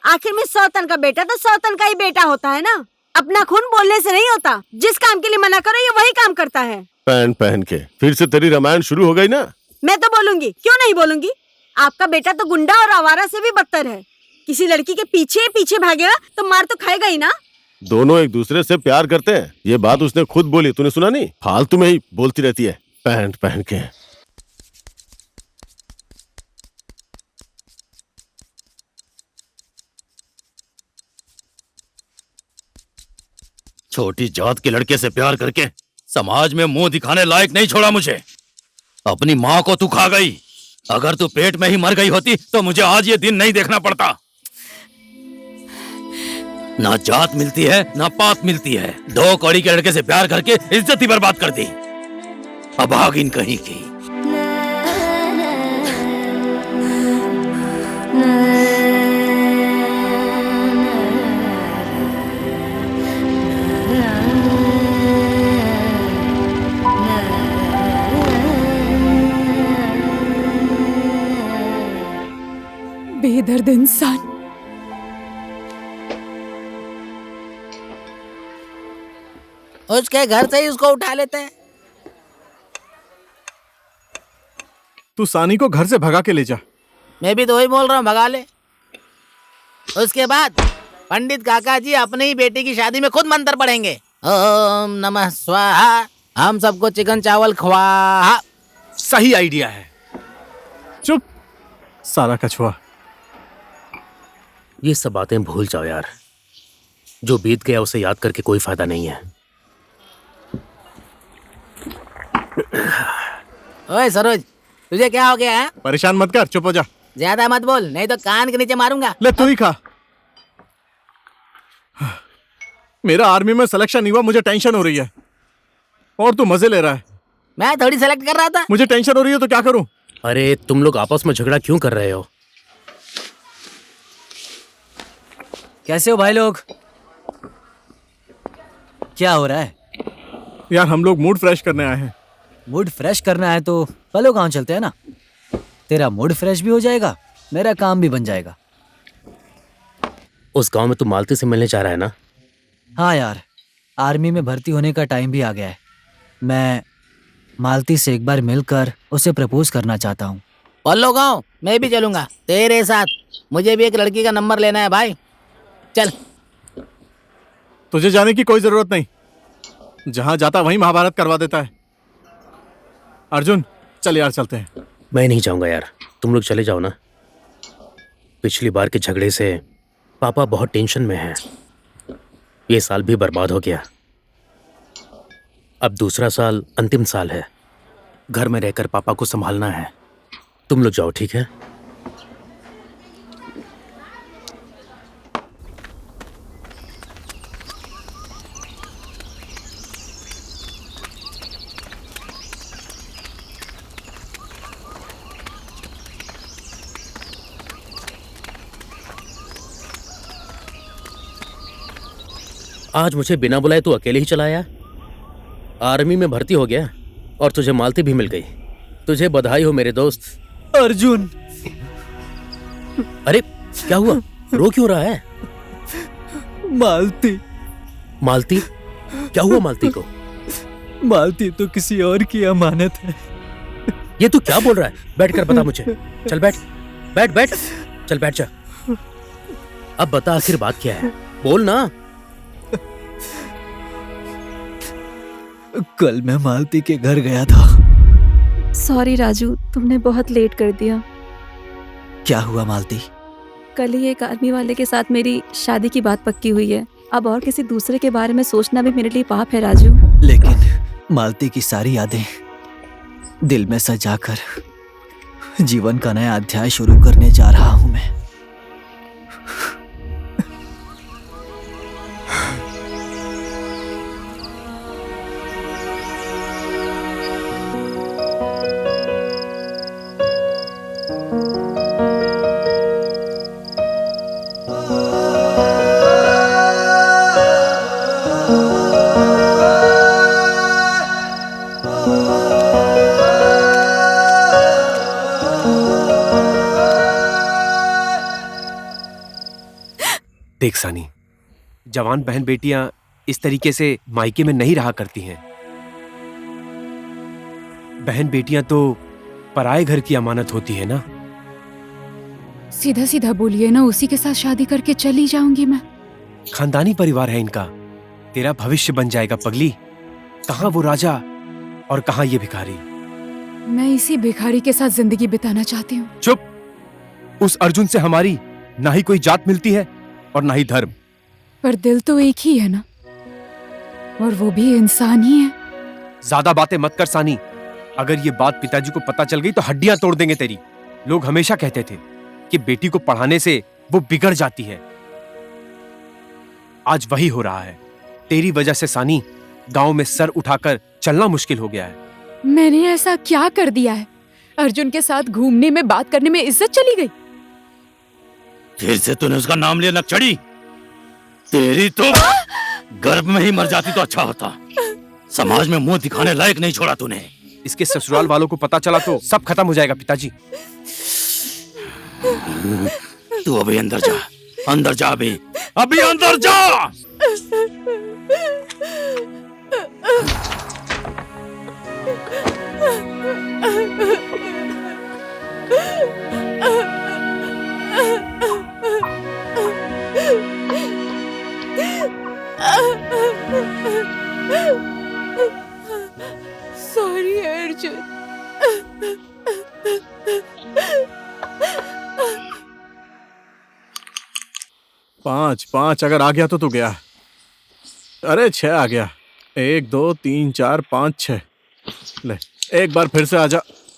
आखिर में सौतन का बेटा तो सौतन का ही बेटा होता है ना। अपना खून बोलने से नहीं होता। जिस काम के लिए मना करो ये वही काम करता है। पैंट पहन के फिर से तेरी रामायण शुरू हो गई ना। मैं तो बोलूंगी, क्यों नहीं बोलूंगी। आपका बेटा तो गुंडा और आवारा से भी बदतर है। किसी लड़की के पीछे पीछे भागेगा तो मार तो खाएगा ही ना। दोनों एक दूसरे से प्यार करते हैं, ये बात उसने खुद बोली, तूने सुना नहीं? फालतू में ही बोलती रहती है पैंट पहन के। छोटी जात के लड़के से प्यार करके समाज में मुंह दिखाने लायक नहीं छोड़ा मुझे। अपनी माँ को तू खा गई। अगर तू पेट में ही मर गई होती तो मुझे आज ये दिन नहीं देखना पड़ता। ना जात मिलती है ना पात मिलती है। 2 कौड़ी के लड़के से प्यार करके इज्जत ही बर्बाद कर दी। अभागिन कहीं की। बेदर्द इंसान। उसके घर से ही उसको उठा लेते हैं। तू सानी को घर से भगा के ले जा। मैं भी तो वही बोल रहा हूँ, भगा ले। उसके बाद पंडित काका जी अपनी ही बेटी की शादी में खुद मंत्र पढ़ेंगे। ओम नमः स्वाहा, हम सबको चिकन चावल खवा। सही आइडिया है। चुप सारा कछुआ। ये सब बातें भूल जाओ यार। जो बीत गया उसे याद करके कोई फायदा नहीं है। ओए सरोज, तुझे क्या हो गया है? परेशान मत कर, चुप हो जा। ज्यादा मत बोल, नहीं तो कान के नीचे मारूंगा। ले तू ही खा। मेरा आर्मी में सिलेक्शन नहीं हुआ, मुझे टेंशन हो रही है। और तू मजे ले रहा है। मैं थोड़ी सेलेक्ट कर रहा था। मुझे टेंशन हो रही है तो क्या करूं? अरे तुम लोग आपस में झगड़ा क्यों कर रहे हो? कैसे हो भाई लोग? क्या हो रहा है? यार हम लोग मूड फ्रेश करने आए हैं। मूड फ्रेश करना है तो पलो गांव चलते हैं ना। तेरा मूड फ्रेश भी हो जाएगा, मेरा काम भी बन जाएगा। उस गांव में तू मालती से मिलने जा रहा है ना? हाँ यार, आर्मी में भर्ती होने का टाइम भी आ गया है। मैं मालती से एक बार मिलकर उसे प्रपोज करना चाहता हूँ। पल्लो गाँव मैं भी चलूंगा तेरे साथ। मुझे भी एक लड़की का नंबर लेना है भाई। चल। तुझे जाने की कोई जरूरत नहीं। जहां जाता वहीं महाभारत करवा देता है। अर्जुन चल यार चलते हैं। मैं नहीं जाऊंगा यार, तुम लोग चले जाओ ना। पिछली बार के झगड़े से पापा बहुत टेंशन में हैं। ये साल भी बर्बाद हो गया। अब दूसरा साल अंतिम साल है। घर में रहकर पापा को संभालना है। तुम लोग जाओ, ठीक है? आज मुझे बिना बुलाए तू अकेले ही चला आया। आर्मी में भर्ती हो गया और तुझे मालती भी मिल गई। तुझे बधाई हो मेरे दोस्त। अर्जुन। अरे क्या हुआ? रो क्यों रहा है? मालती। मालती? क्या हुआ मालती को? मालती तो किसी और की अमानत है। ये तू क्या बोल रहा है? बैठ कर बता मुझे। चल बैठ बैठ बैठ। चल बैठ जा। अब बता आखिर बात क्या है, बोल ना। कल मैं मालती के घर गया था। सॉरी राजू, तुमने बहुत लेट कर दिया। क्या हुआ मालती? कल ही एक आर्मी वाले के साथ मेरी शादी की बात पक्की हुई है। अब और किसी दूसरे के बारे में सोचना भी मेरे लिए पाप है राजू। लेकिन मालती की सारी यादें दिल में सजाकर जीवन का नया अध्याय शुरू करने जा रहा हूं मैं। सानी, जवान बहन बेटियां इस तरीके से मायके में नहीं रहा करती हैं। बहन बेटियां तो पराए घर की अमानत होती है ना। सीधा सीधा बोलिए ना, उसी के साथ शादी करके चली जाऊंगी मैं। खानदानी परिवार है इनका, तेरा भविष्य बन जाएगा पगली। कहाँ वो राजा और कहाँ ये भिखारी। मैं इसी भिखारी के साथ जिंदगी बिताना चाहती हूँ। चुप! उस अर्जुन से हमारी ना ही कोई जात मिलती है और ना ही धर्म। पर दिल तो एक ही है ना, और वो भी इंसान ही है। ज्यादा बातें मत कर सानी, अगर ये बात पिताजी को पता चल गई तो हड्डियां तोड़ देंगे तेरी। लोग हमेशा कहते थे कि बेटी को पढ़ाने से वो बिगड़ जाती है। आज वही हो रहा है। तेरी वजह से सानी, गांव में सर उठाकर चलना मुश्किल हो गया है। मैंने ऐसा क्या कर दिया है? अर्जुन के साथ घूमने में, बात करने में इज्जत चली गई। फिर से तूने उसका नाम लिया नक्चड़ी। तेरी तो गर्भ में ही मर जाती तो अच्छा होता। समाज में मुंह दिखाने लायक नहीं छोड़ा तूने। इसके ससुराल वालों को पता चला तो सब खत्म हो जाएगा पिताजी। तू अभी अंदर जा, अंदर जा, अभी अंदर जा। सॉरी अर्जुन। 5 अगर आ गया तो तू गया। अरे 6 आ गया। 1 2 3 4 5 6। ले एक बार फिर से आजा।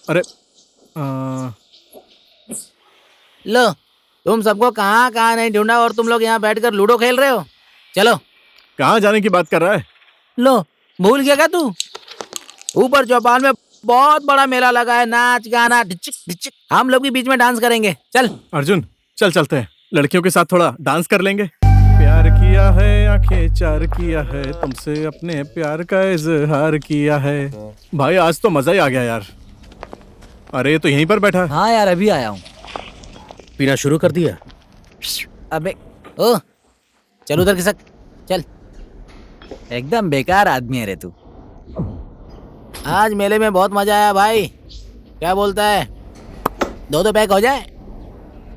अरे लो, तुम सबको कहाँ कहाँ नहीं ढूंढा और तुम लोग यहाँ बैठकर लूडो खेल रहे हो। चलो। कहाँ जाने की बात कर रहा है? लो, भूल गया क्या तू? ऊपर चौपाल में बहुत बड़ा मेला लगा है, नाच गाना ढिचिक ढिचिक। हम लोग भी बीच में डांस करेंगे। चल अर्जुन, चल चलते हैं। लड़कियों के साथ थोड़ा डांस कर लेंगे। प्यार किया है, आंखें चार किया है, तुमसे अपने प्यार का इजहार किया है। भाई आज तो मजा ही आ गया यार। अरे तो यहीं पर बैठा। हाँ यार, अभी आया हूँ। पीना शुरू कर दिया? अबे ओ, चल उधर खिसक, चल। एकदम बेकार आदमी है रे तू। आज मेले में बहुत मजा आया भाई। क्या बोलता है? 2 पैक हो जाए?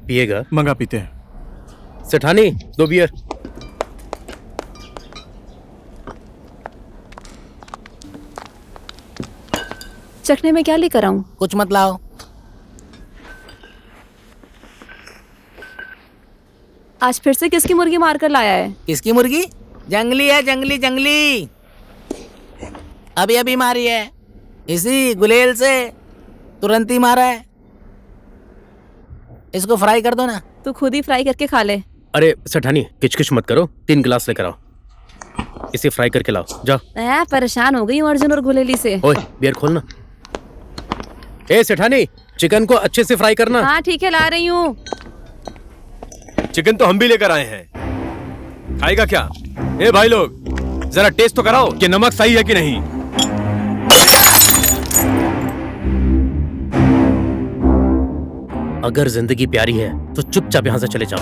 पिएगा? मंगा पीते हैं। सेठानी 2 बियर। चखने में क्या लेकर आऊं? कुछ मत लाओ। आज फिर से किसकी मुर्गी मारकर लाया है? किसकी मुर्गी? जंगली है, जंगली जंगली। अभी अभी मारी है, इसी गुलेल से तुरंत ही मारा है। इसको फ्राई कर दो ना। तू खुद ही फ्राई करके खा ले। अरे सेठानी, किचकिच मत करो। 3 गिलास लेकर आओ, इसे फ्राई करके लाओ। जाओ। मैं परेशान हो गई हूँ अर्जुन और गुलेली से। ओए, बियर खोलना। ए सेठानी, चिकन को अच्छे से फ्राई करना। हाँ ठीक है, ला रही हूँ। चिकन तो हम भी लेकर आए हैं। खाएगा क्या? ए भाई लोग, जरा टेस्ट तो कराओ कि नमक सही है कि नहीं। अगर जिंदगी प्यारी है तो चुपचाप यहाँ से चले जाओ।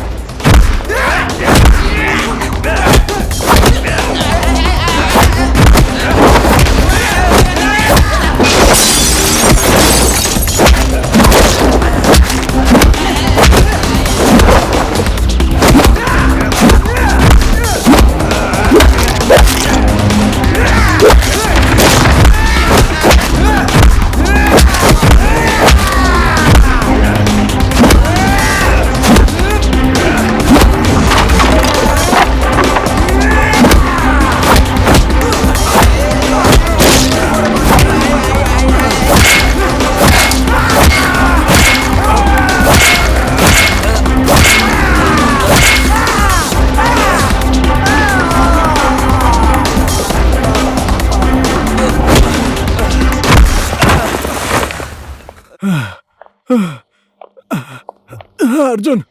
अर्जुन,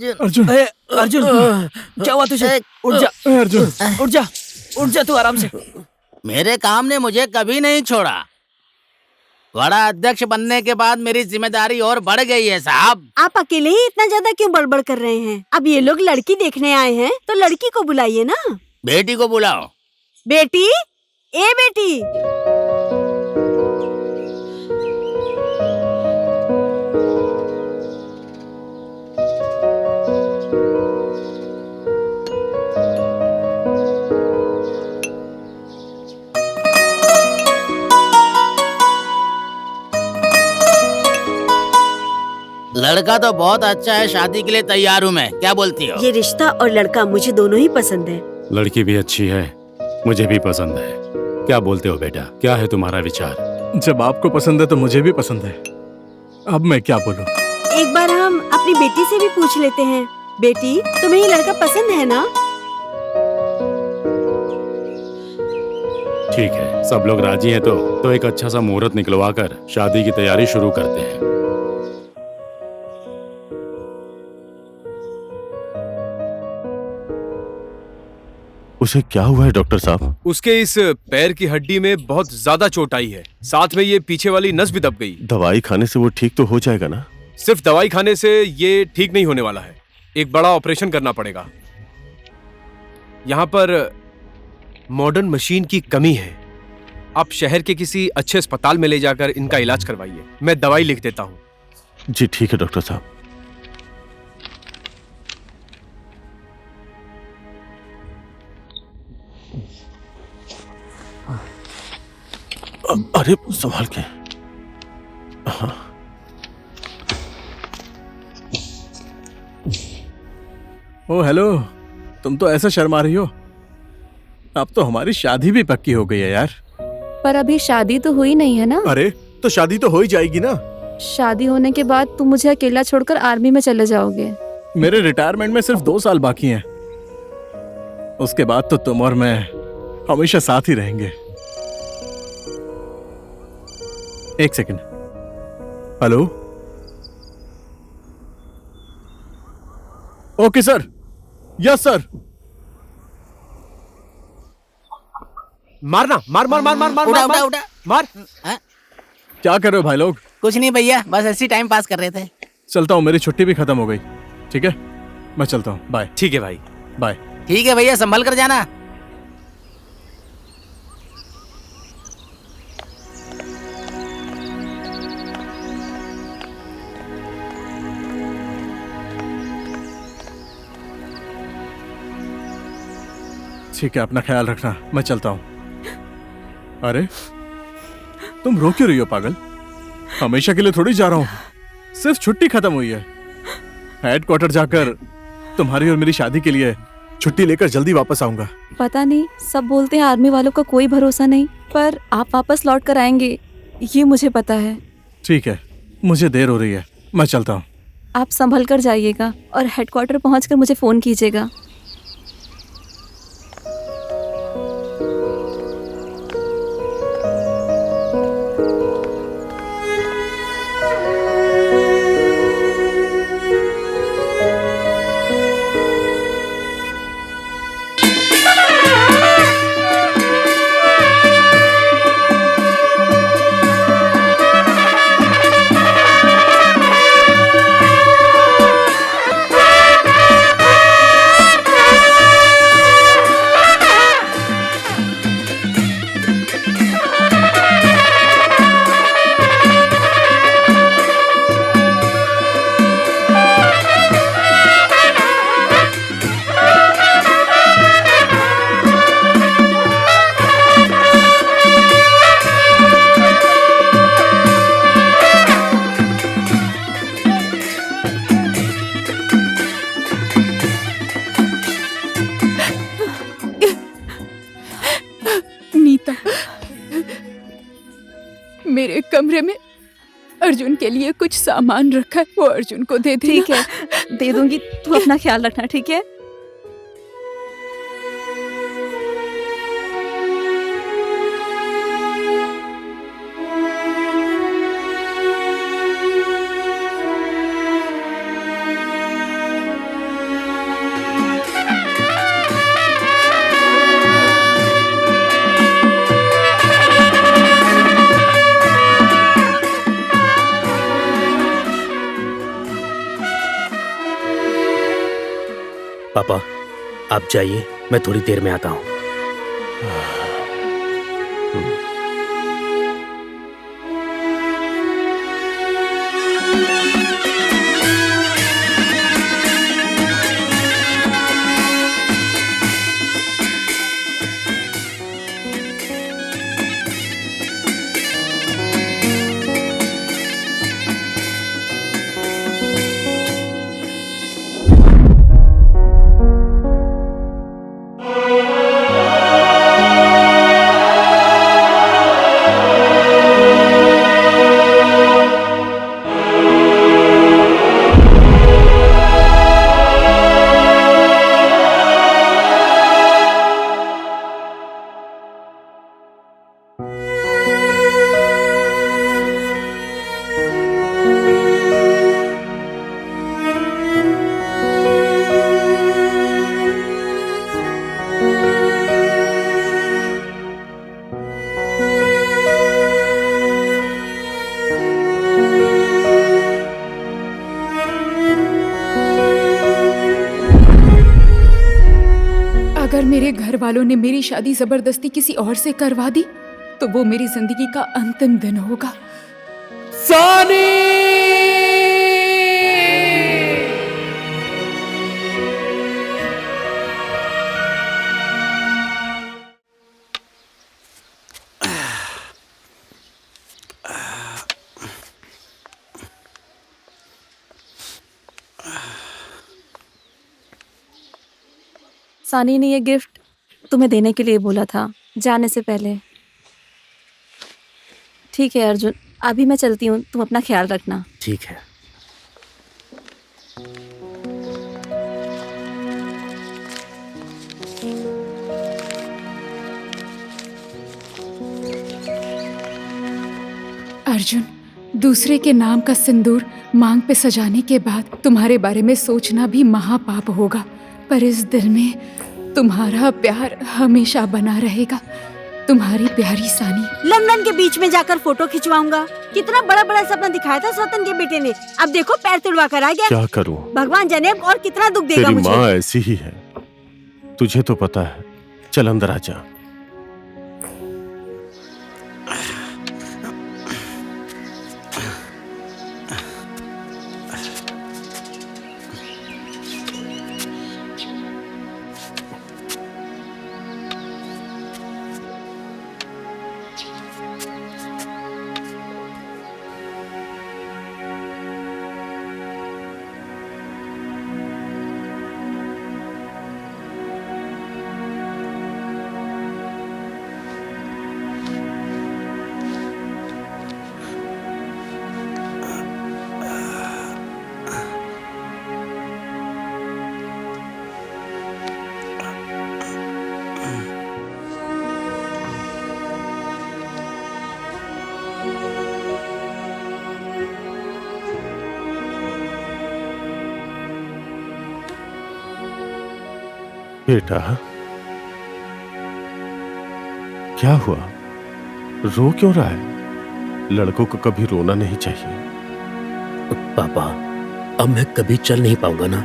अर्जुन, अर्जुन, अर्जुन, क्या हुआ तुझे? उठ जा अर्जुन, उठ जा, उठ जा तू आराम से। मेरे काम ने मुझे कभी नहीं छोड़ा। बड़ा अध्यक्ष बनने के बाद मेरी जिम्मेदारी और बढ़ गई है साहब। आप अकेले ही इतना ज्यादा क्यों बड़बड़ कर रहे हैं? अब ये लोग लड़की देखने आए हैं तो लड़की को बुलाइए ना। बेटी को बुलाओ। बेटी, ए बेटी। लड़का तो बहुत अच्छा है, शादी के लिए तैयार हूँ मैं, क्या बोलती हो? ये रिश्ता और लड़का मुझे दोनों ही पसंद है। लड़की भी अच्छी है, मुझे भी पसंद है। क्या बोलते हो बेटा, क्या है तुम्हारा विचार? जब आपको पसंद है तो मुझे भी पसंद है। अब मैं क्या बोलूं? एक बार हम अपनी बेटी से भी पूछ लेते हैं। बेटी, तुम्हें ये लड़का पसंद है ना? ठीक है, सब लोग राजी हैं तो एक अच्छा सा मुहूर्त निकलवा कर शादी की तैयारी शुरू करते हैं। उसे क्या हुआ है डॉक्टर साहब? उसके इस पैर की हड्डी में बहुत ज्यादा चोट आई है, साथ में ये पीछे वाली नस भी दब गई। दवाई खाने से वो ठीक तो हो जाएगा ना? सिर्फ दवाई खाने से ये ठीक नहीं होने वाला है, एक बड़ा ऑपरेशन करना पड़ेगा। यहाँ पर मॉडर्न मशीन की कमी है। आप शहर के किसी अच्छे अस्पताल में ले जाकर इनका इलाज करवाइए, मैं दवाई लिख देता हूँ। जी ठीक है डॉक्टर साहब। अरे संभाल के। हाँ। ओ हेलो, तुम तो ऐसा शर्मा रही हो। अब तो हमारी शादी भी पक्की हो गई है यार। पर अभी शादी तो हुई नहीं है ना? अरे तो शादी तो हो ही जाएगी ना। शादी होने के बाद तुम मुझे अकेला छोड़कर आर्मी में चले जाओगे। मेरे रिटायरमेंट में सिर्फ 2 साल बाकी हैं। उसके बाद तो तुम और मैं हमेशा साथ ही रहेंगे। एक second. Hello. Okay sir. Yes sir. मारना, मार मार मार मार मार उड़ा, मार, उड़ा, उड़ा। मार। क्या कर रहे हो भाई लोग? कुछ नहीं भैया, बस ऐसी टाइम पास कर रहे थे। चलता हूँ, मेरी छुट्टी भी खत्म हो गई। ठीक है, मैं चलता हूँ। बाय। ठीक है भाई, बाय। ठीक है भैया, संभल कर जाना। ठीक है, अपना ख्याल रखना, मैं चलता हूँ। अरे तुम रो क्यों रही हो पागल? हमेशा के लिए थोड़ी जा रहा हूँ, सिर्फ छुट्टी खत्म हुई है। हेडक्वार्टर जाकर तुम्हारी और मेरी शादी के लिए छुट्टी लेकर जल्दी वापस आऊंगा। पता नहीं, सब बोलते हैं आर्मी वालों का कोई भरोसा नहीं, पर आप वापस लौट कर आएंगे ये मुझे पता है। ठीक है, मुझे देर हो रही है, मैं चलता हूँ। आप संभल कर जाइएगा और हेडक्वार्टर पहुंचकर मुझे फोन कीजिएगा। मेरे कमरे में अर्जुन के लिए कुछ सामान रखा है, वो अर्जुन को दे देना। ठीक है, दे दूंगी। तू अपना ख्याल रखना, ठीक है? आप जाइए, मैं थोड़ी देर में आता हूँ। अगर मेरे घर वालों ने मेरी शादी जबरदस्ती किसी और से करवा दी तो वो मेरी जिंदगी का अंतिम दिन होगा। सानी! सानी ने ये गिफ्ट तुम्हें देने के लिए बोला था जाने से पहले। ठीक है अर्जुन, अभी मैं चलती हूँ, तुम अपना ख्याल रखना। ठीक है। अर्जुन, दूसरे के नाम का सिंदूर मांग पे सजाने के बाद तुम्हारे बारे में सोचना भी महापाप होगा, पर इस दिल में तुम्हारा प्यार हमेशा बना रहेगा। तुम्हारी प्यारी सानी। लंदन के बीच में जाकर फोटो खिंचवाऊंगा। कितना बड़ा बड़ा सपना दिखाया था सौतन के बेटे ने, अब देखो पैर तुड़वा कर आ गया। क्या करूं? भगवान जाने अब और कितना दुख देगा तेरी मुझे। माँ ऐसी ही है, तुझे तो पता है। चल अंदर आ जा। बेटा, क्या हुआ? रो क्यों रहा है? लड़कों को कभी रोना नहीं चाहिए। पापा, अब मैं कभी चल नहीं पाऊंगा ना।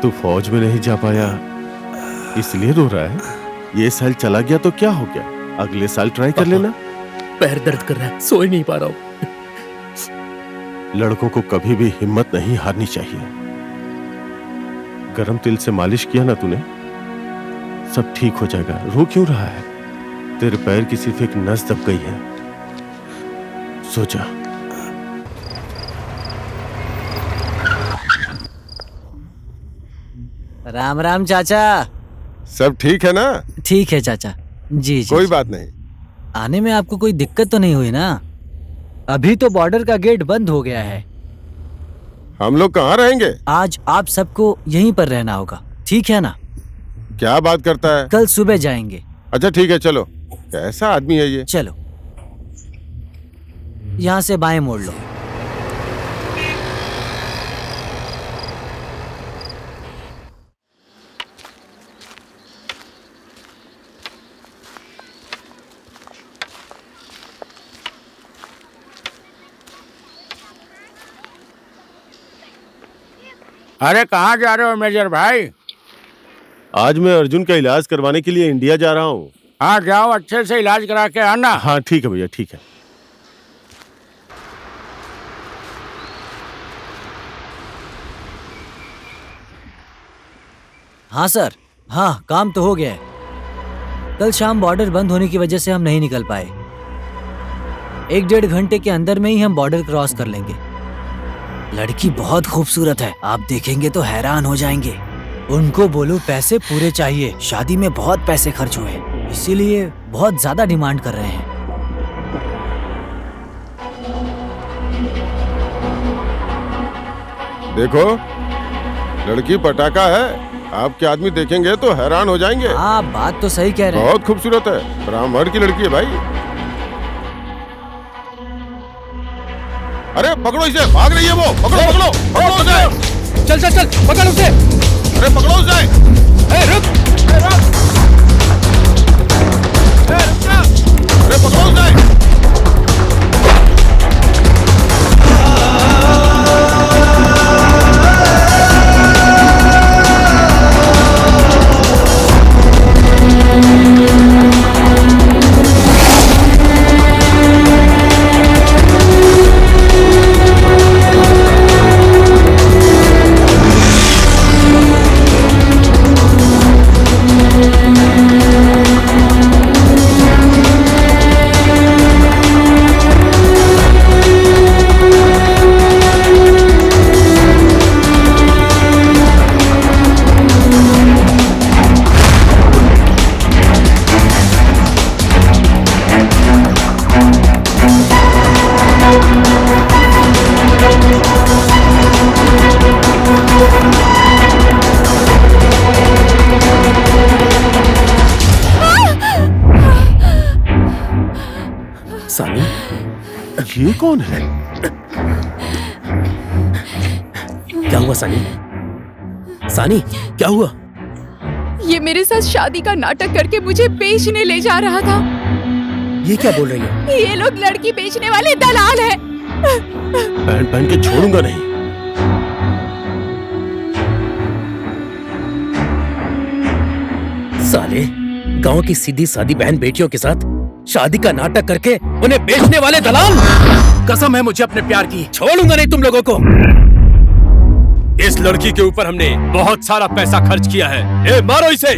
तू फौज में नहीं जा पाया इसलिए रो रहा है? ये साल चला गया तो क्या हो गया, अगले साल ट्राई कर लेना। पैर दर्द कर रहा है, सो ही नहीं पा रहा हूं। लड़कों को कभी भी हिम्मत नहीं हारनी चाहिए। गरम तिल से मालिश किया ना तूने, सब ठीक हो जाएगा। रो क्यों रहा है? तेरे पैर की सिर्फ एक नस दब गई है, सो जा। राम राम चाचा। सब ठीक है ना? ठीक है चाचा जी। कोई बात नहीं। आने में आपको कोई दिक्कत तो नहीं हुई ना? अभी तो बॉर्डर का गेट बंद हो गया है। हम लोग कहाँ रहेंगे? आज आप सबको यहीं पर रहना होगा, ठीक है ना? क्या बात करता है? कल सुबह जाएंगे। अच्छा ठीक है, चलो। कैसा आदमी है ये? चलो, यहाँ से बाएं मोड़ लो। अरे कहाँ जा रहे हो मेजर भाई? आज मैं अर्जुन का इलाज करवाने के लिए इंडिया जा रहा हूँ। हाँ जाओ, अच्छे से इलाज करा के आना। हाँ ठीक है भैया, ठीक है। हाँ सर, हाँ काम तो हो गया है। कल शाम बॉर्डर बंद होने की वजह से हम नहीं निकल पाए। 1-1.5 घंटे के अंदर में ही हम बॉर्डर क्रॉस कर लेंगे। लड़की बहुत खूबसूरत है, आप देखेंगे तो हैरान हो जाएंगे। उनको बोलो पैसे पूरे चाहिए, शादी में बहुत पैसे खर्च हुए, इसीलिए बहुत ज्यादा डिमांड कर रहे हैं। देखो लड़की पटाखा है, आपके आदमी देखेंगे तो हैरान हो जाएंगे। हाँ बात तो सही कह रहे हैं। बहुत खूबसूरत है, ब्राह्मण की लड़की है भाई। अरे पकड़ो इसे, भाग रही है वो। पकड़ो पकड़ो पकड़ो उसे। चल चल चल, पकड़ उसे। अरे पकड़ो उसे। रुक। अरे पकड़ो उसे। सानी, ये कौन है? क्या हुआ सानी? सानी क्या हुआ? ये मेरे साथ शादी का नाटक करके मुझे बेचने ले जा रहा था। ये क्या बोल रही है? ये लोग लड़की बेचने वाले दलाल हैं। पहन पहन के छोड़ूंगा नहीं। साले, गांव की सीधी सादी बहन बेटियों के साथ शादी का नाटक करके उन्हें बेचने वाले दलाल। कसम है मुझे अपने प्यार की, छोड़ूंगा नहीं तुम लोगों को। इस लड़की के ऊपर हमने बहुत सारा पैसा खर्च किया है। ए, मारो इसे।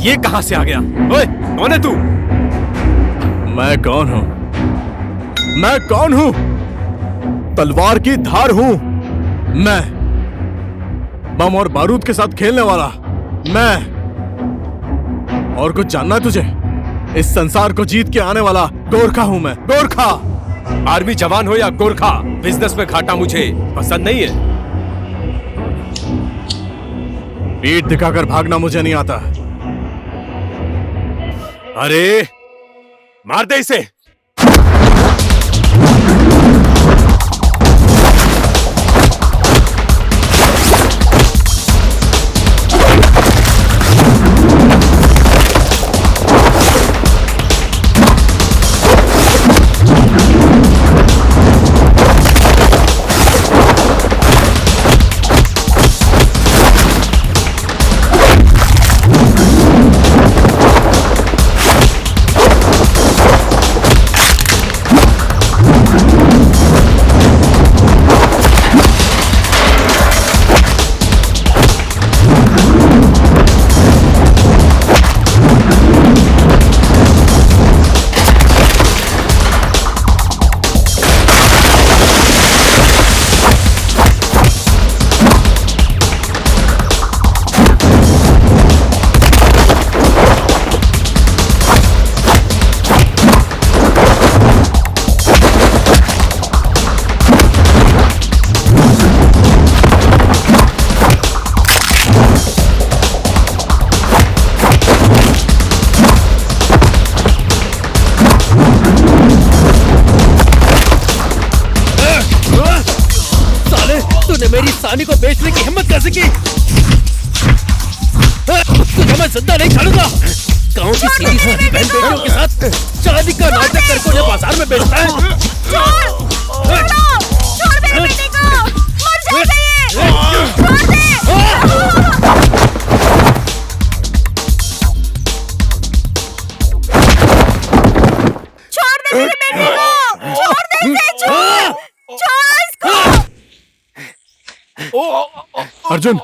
ये कहां से आ गया? ओए, कौन है तू? मैं कौन हूं? मैं कौन हूं? तलवार की धार हूं मैं। बम और बारूद के साथ खेलने वाला मैं। और कुछ जानना है तुझे? इस संसार को जीत के आने वाला गोरखा हूं मैं, गोरखा। आर्मी जवान हो या गोरखा, बिजनेस में घाटा मुझे पसंद नहीं है। पीठ दिखाकर भागना मुझे नहीं आता। अरे मार दे इसे। मेरी सानी को बेचने की हिम्मत कैसे की? तुझे मैं जिंदा नहीं छोड़ूंगा। गांव की सीधी सादी बहन बेटियों के साथ शादी का नाटक करके उन्हें बाजार में बेचता है। छोड़ मेरे बेटे को, मर जाएगा ये। छोड़ दे। छोड़ दे मेरे बेटे को, छोड़ दे इसे, छोड़ इसको। अर्जुन,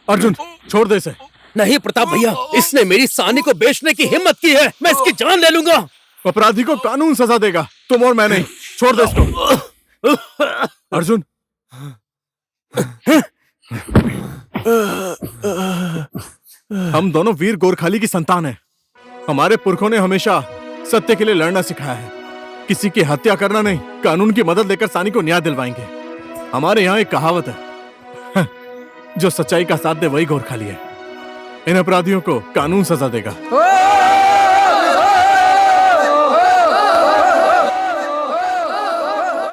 अर्जुन, छोड़ दे इसे। नहीं प्रताप भैया, इसने मेरी सानी को बेचने की हिम्मत की है। मैं इसकी जान ले लूंगा। अपराधी को कानून सजा देगा, तुम और मैं नहीं। छोड़ दे इसको। अर्जुन, हम दोनों वीर गोरखाली की संतान हैं। हमारे पुरखों ने हमेशा सत्य के लिए लड़ना सिखाया है। किसी की हत्या करना नहीं, कानून की मदद लेकर सानी को न्याय दिलवाएंगे। हमारे यहाँ एक कहावत है, जो सच्चाई का साथ दे वही गोरखाली है। इन अपराधियों को कानून सजा देगा।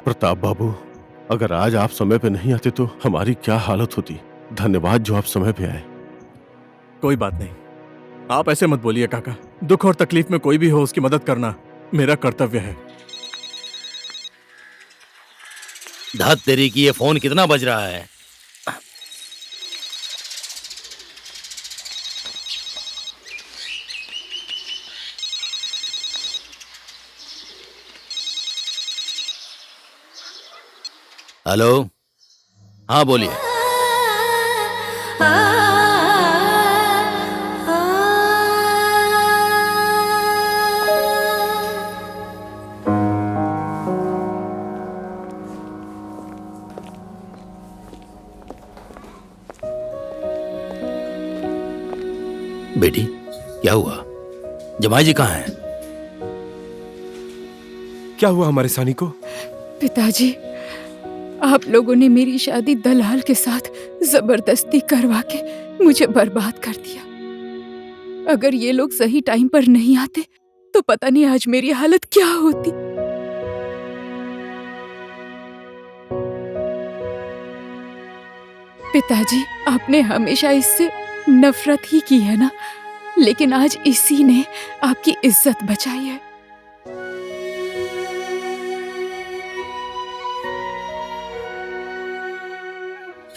प्रताप बाबू, अगर आज आप समय पे नहीं आते तो हमारी क्या हालत होती। धन्यवाद जो आप समय पे आए। कोई बात नहीं, आप ऐसे मत बोलिए काका। दुख और तकलीफ में कोई भी हो, उसकी मदद करना मेरा कर्तव्य है। धत तेरी की, ये फोन कितना बज रहा है? हेलो, हाँ बोलिए। बेटी, क्या हुआ? जमाई जी कहाँ हैं? क्या हुआ हमारे सानी को? पिताजी, आप लोगों ने मेरी शादी दलाल के साथ जबरदस्ती करवा के मुझे बर्बाद कर दिया। अगर ये लोग सही टाइम पर नहीं आते तो पता नहीं आज मेरी हालत क्या होती। पिताजी, आपने हमेशा इससे नफरत ही की है ना, लेकिन आज इसी ने आपकी इज्जत बचाई है।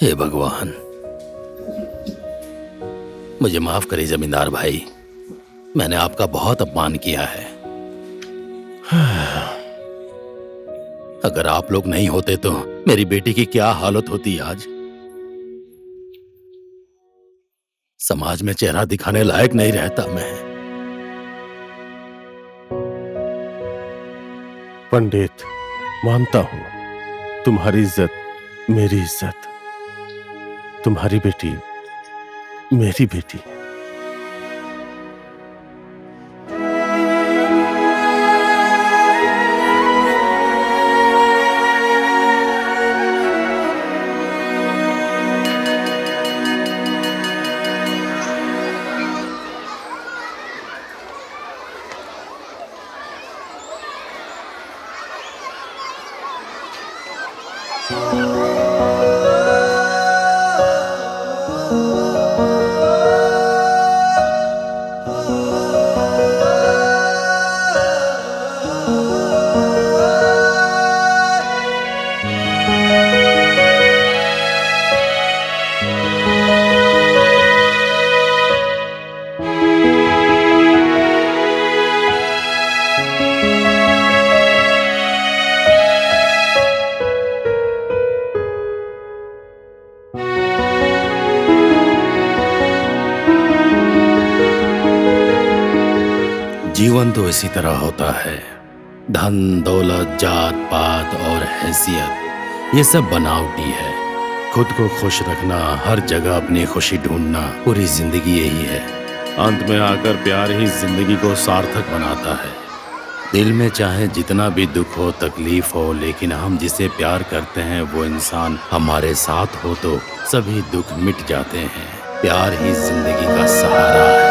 हे भगवान, मुझे माफ करिए जमींदार भाई, मैंने आपका बहुत अपमान किया है। अगर आप लोग नहीं होते तो मेरी बेटी की क्या हालत होती आज। समाज में चेहरा दिखाने लायक नहीं रहता मैं। पंडित, मानता हूं तुम्हारी इज्जत मेरी इज्जत, तुम्हारी बेटी मेरी बेटी। जीवन तो इसी तरह होता है। धन दौलत जात पात और हैसियत ये सब बनावटी है। खुद को खुश रखना, हर जगह अपनी खुशी ढूंढना, पूरी जिंदगी यही है। अंत में आकर प्यार ही जिंदगी को सार्थक बनाता है। दिल में चाहे जितना भी दुख हो तकलीफ हो, लेकिन हम जिसे प्यार करते हैं वो इंसान हमारे साथ हो तो सभी दुख मिट जाते हैं। प्यार ही जिंदगी का सहारा है।